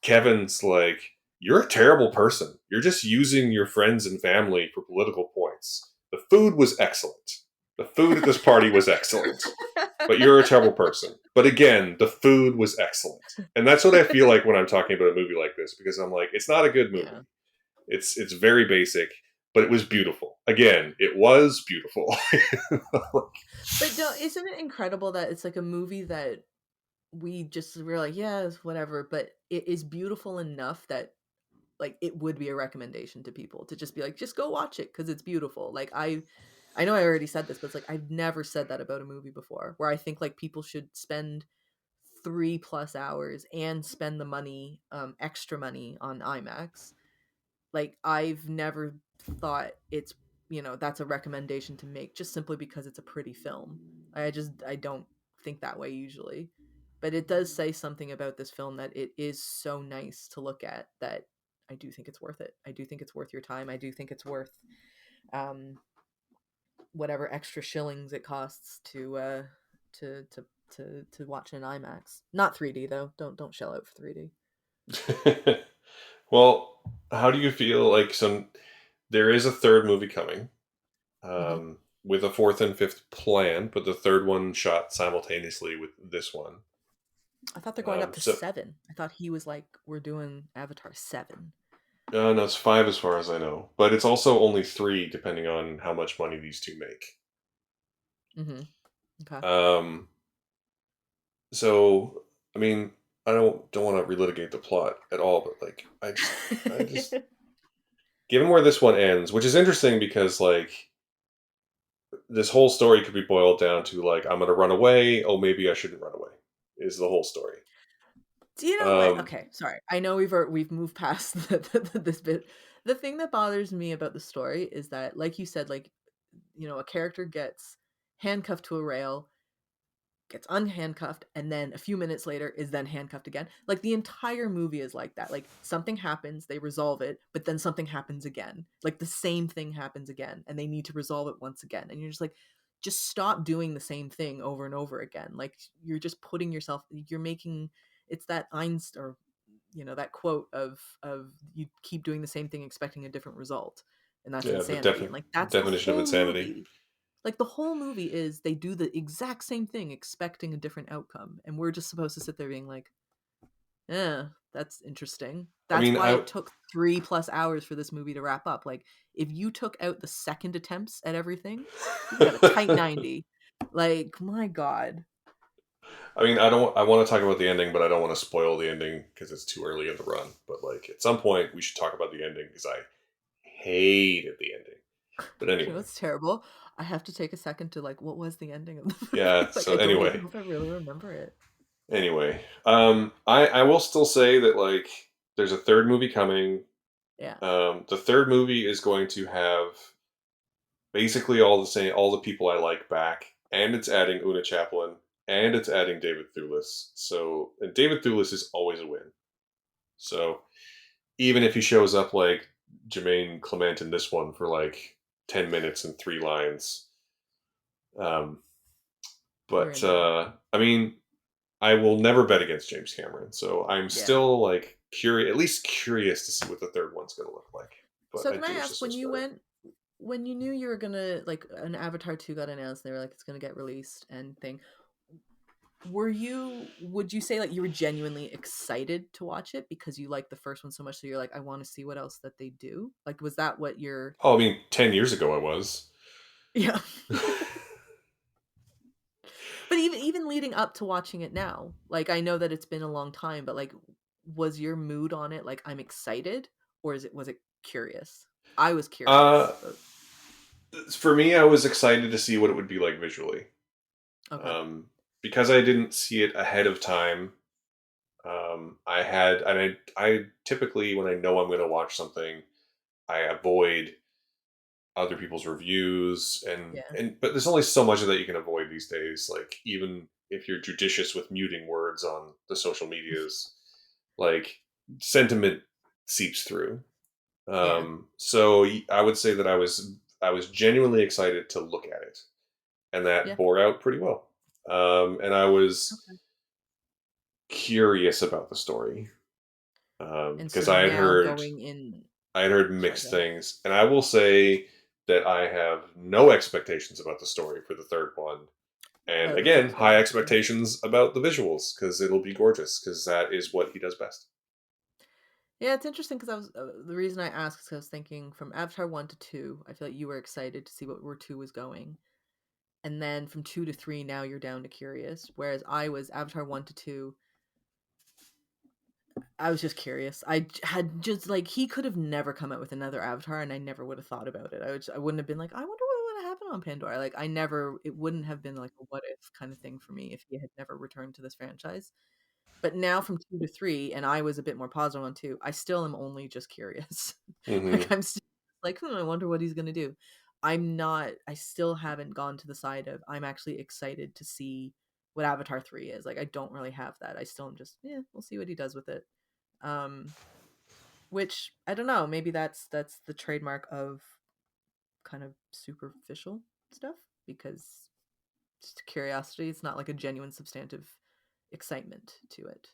Kevin's like, "You're a terrible person. You're just using your friends and family for political points. The food was excellent. The food at this party was excellent. But you're a terrible person. But again, the food was excellent." And that's what I feel like when I'm talking about a movie like this, because I'm like, it's not a good movie. Yeah. It's very basic, but it was beautiful. Again, it was beautiful. But no, isn't it incredible that it's like a movie that we're like, yeah, it's whatever, but it is beautiful enough that like it would be a recommendation to people to just be like, just go watch it because it's beautiful. Like I know I already said this, but it's like I've never said that about a movie before, where I think like people should spend 3+ hours and spend the money, extra money on IMAX. Like I've never thought it's, that's a recommendation to make just simply because it's a pretty film. I don't think that way usually. But it does say something about this film that it is so nice to look at that I do think it's worth it. I do think it's worth your time. I do think it's worth um whatever extra shillings it costs to to to watch in IMAX. Not 3D though. Don't shell out for 3D. Well, how do you feel like there is a third movie coming, Hmm. with a fourth and fifth plan, but the third one shot simultaneously with this one. I thought they're going up to So 7. I thought he was like, we're doing Avatar 7. no, it's five as far as I know, but it's also only three depending on how much money these two make. Mm-hmm. Okay. Um, so I mean, I don't want to relitigate the plot at all, but like, I just given where this one ends, which is interesting because like this whole story could be boiled down to like, I'm gonna run away. Oh, maybe I shouldn't run away. Is the whole story. Do you know what? Um, Okay, sorry. I know we've moved past this bit. The thing that bothers me about the story is that, like you said, like a character gets handcuffed to a rail, gets unhandcuffed, and then a few minutes later is then handcuffed again. Like the entire movie is like that. Like something happens, they resolve it, but then something happens again. Like the same thing happens again, and they need to resolve it once again. And you're just like, just stop doing the same thing over and over again. Like you're just putting yourself. You're making. It's that Einstein, or that quote of you keep doing the same thing expecting a different result, and that's yeah, the insanity. And like that's the definition of whole insanity. movie. Like the whole movie is they do the exact same thing expecting a different outcome, and we're just supposed to sit there being like, "Yeah, that's interesting." I That's mean, why it took 3+ hours for this movie to wrap up. Like if you took out the second attempts at everything, you got a tight 90. Like my god. I mean, I don't. I want to talk about the ending, but I don't want to spoil the ending because it's too early in the run. But like, at some point, we should talk about the ending because I hated the ending. But Do you know anyway, what's terrible? I have to take a second to like, what was the ending of the yeah. movie? Like So I don't even anyway, know if I really remember it. I will still say that like, there's a third movie coming. Yeah. The third movie is going to have basically all the people I like back, and it's adding Una Chaplin, and it's adding David Thewlis. So, and David Thewlis is always a win. So even if he shows up like Jermaine Clement in this one for like 10 minutes and three lines, um, You're but into it. I mean, I will never bet against James Cameron. So I'm Yeah. still like curious, at least curious to see what the third one's going to look like. But So I can I do wish ask, this was better. when you knew you were gonna, like, an Avatar 2 got announced, they were like it's gonna get released and thing, would you say like you were genuinely excited to watch it because you liked the first one so much, so you're like, I want to see what else that they do? Like was that what you're Oh, I mean, 10 years ago I was. Yeah. But even leading up to watching it now, like I know that it's been a long time, but like was your mood on it like I'm excited, or was it curious? I was uh, curious. for me, I was excited to see what it would be like visually. Okay. Um, because I didn't see it ahead of time. I typically, when I know I'm going to watch something, I avoid other people's reviews, Yeah. but there's only so much of that you can avoid these days. Like, even if you're judicious with muting words on the social medias, like, sentiment seeps through. Yeah. So I would say that I was genuinely excited to look at it, and that Yeah. bore out pretty well. And I was Okay. curious about the story, And so because now going in, I had heard sorry, mixed go ahead. things, and I will say that I have no expectations about the story for the third one. And Oh, the again, first one high was good. expectations about the visuals because it'll be gorgeous because that is what he does best. Yeah, it's interesting because I was the reason I asked is 'cause I was thinking from Avatar 1 to 2, I feel like you were excited to see where 2 was going. And then from 2 to 3, now you're down to curious. Whereas I was Avatar 1 to 2, I was just curious. Had just like he could have never come out with another Avatar, and I never would have thought about it. I wouldn't have been like, I wonder what would have happened on Pandora. Like I never, it wouldn't have been like a what if kind of thing for me if he had never returned to this franchise. But now from 2 to 3, and I was a bit more positive on 2, I still am only just curious. Like, Hmm. I'm still like, I wonder what he's gonna do." I still haven't gone to the side of, I'm actually excited to see what Avatar 3 is. Like, I don't really have that. I still am just, "Yeah, we'll see what he does with it." Um, which, I don't know, maybe that's the trademark of kind of superficial stuff, because just curiosity. It's not like a genuine substantive excitement to it.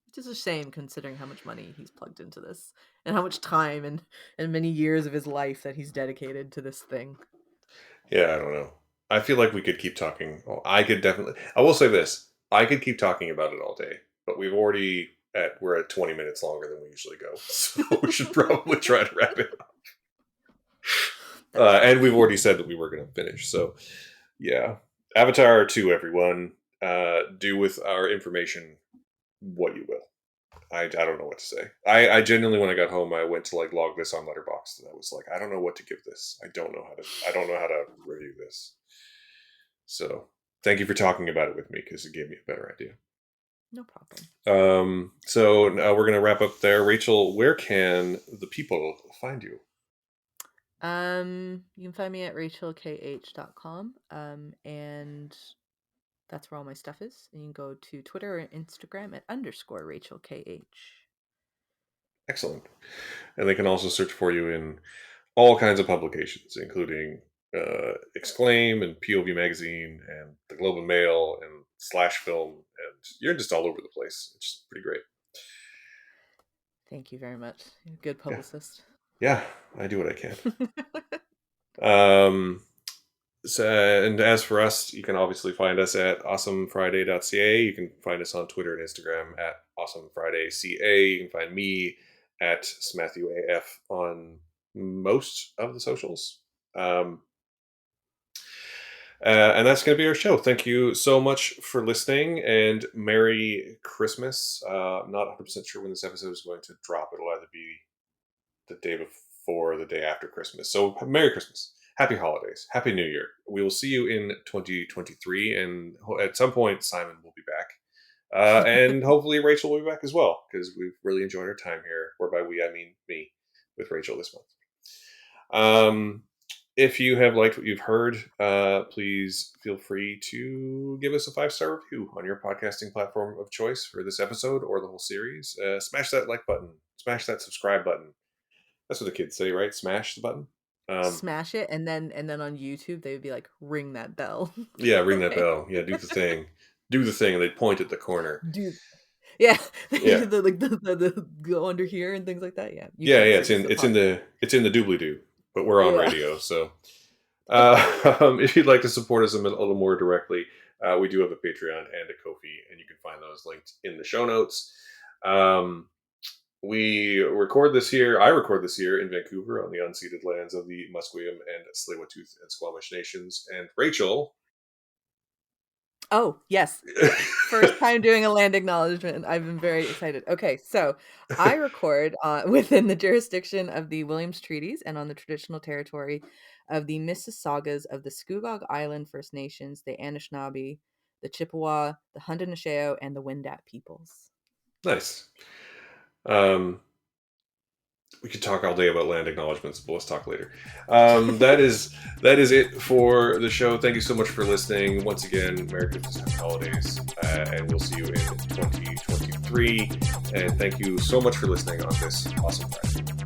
Which is a shame considering how much money he's plugged into this and how much time and many years of his life that he's dedicated to this thing. Yeah, I don't know. I feel like we could keep talking. Well, I could definitely. I will say this: I could keep talking about it all day, but we're at 20 minutes longer than we usually go, so we should probably try to wrap it up. That's fair. And we've already said that we were going to finish, so yeah. Avatar 2, everyone. Do with our information what you will. I don't know what to say. I genuinely, when I got home, I went to like log this on Letterboxd, and I was like, I don't know what to give this. I don't know how to review this. So thank you for talking about it with me because it gave me a better idea. No problem. So now we're gonna wrap up there. Rachel, where can the people find you? You can find me at rachelkh.com. And that's where all my stuff is. And you can go to Twitter or Instagram at _RachelKH. Excellent. And they can also search for you in all kinds of publications, including Exclaim and POV Magazine and the Globe and Mail and Slash Film, and you're just all over the place. It's pretty great. Thank you very much. You're a good Yeah, publicist. yeah, I do what I can. Um, and as for us, you can obviously find us at awesomefriday.ca. You can find us on Twitter and Instagram at awesomefridayca. You can find me at smatthewaf on most of the socials. Um, and that's going to be our show. Thank you so much for listening, and Merry Christmas. I'm not 100% sure when this episode is going to drop. It'll either be the day before or the day after Christmas. So, Merry Christmas. Happy holidays. Happy New Year. We will see you in 2023, and at some point, Simon will be back. And hopefully, Rachel will be back as well, because we've really enjoyed our time here, whereby we, I mean me, with Rachel this month. If you have liked what you've heard, please feel free to give us a 5-star review on your podcasting platform of choice for this episode or the whole series. Smash that like button. Smash that subscribe button. That's what the kids say, right? Smash the button. Um, Smash it, and then on YouTube they would be like, ring that bell. yeah, ring that Okay. bell. Yeah, do the thing. Do the thing, and they point at the corner. Dude. Yeah. They Yeah, do the like the go under here and things like that. Yeah. You yeah, can't yeah. see. This is a podcast. It's in the doobly doo, but we're on Yeah. radio, so if you'd like to support us a little more directly, we do have a Patreon and a Ko-fi, and you can find those linked in the show notes. Um, we record this here. I record this here in Vancouver on the unceded lands of the Musqueam and Tsleil-Waututh and Squamish nations. And Rachel, Oh, yes. First time doing a land acknowledgement. I've been very excited. Okay, so I record within the jurisdiction of the Williams Treaties and on the traditional territory of the Mississaugas of the Scugog Island First Nations, the Anishinaabe, the Chippewa, the Haudenosaunee, and the Wendat peoples. Nice. We could talk all day about land acknowledgements, but let's talk later. That is it for the show. Thank you so much for listening. Once again, Merry Christmas, Happy Holidays, and we'll see you in 2023. And thank you so much for listening on this awesome Friday.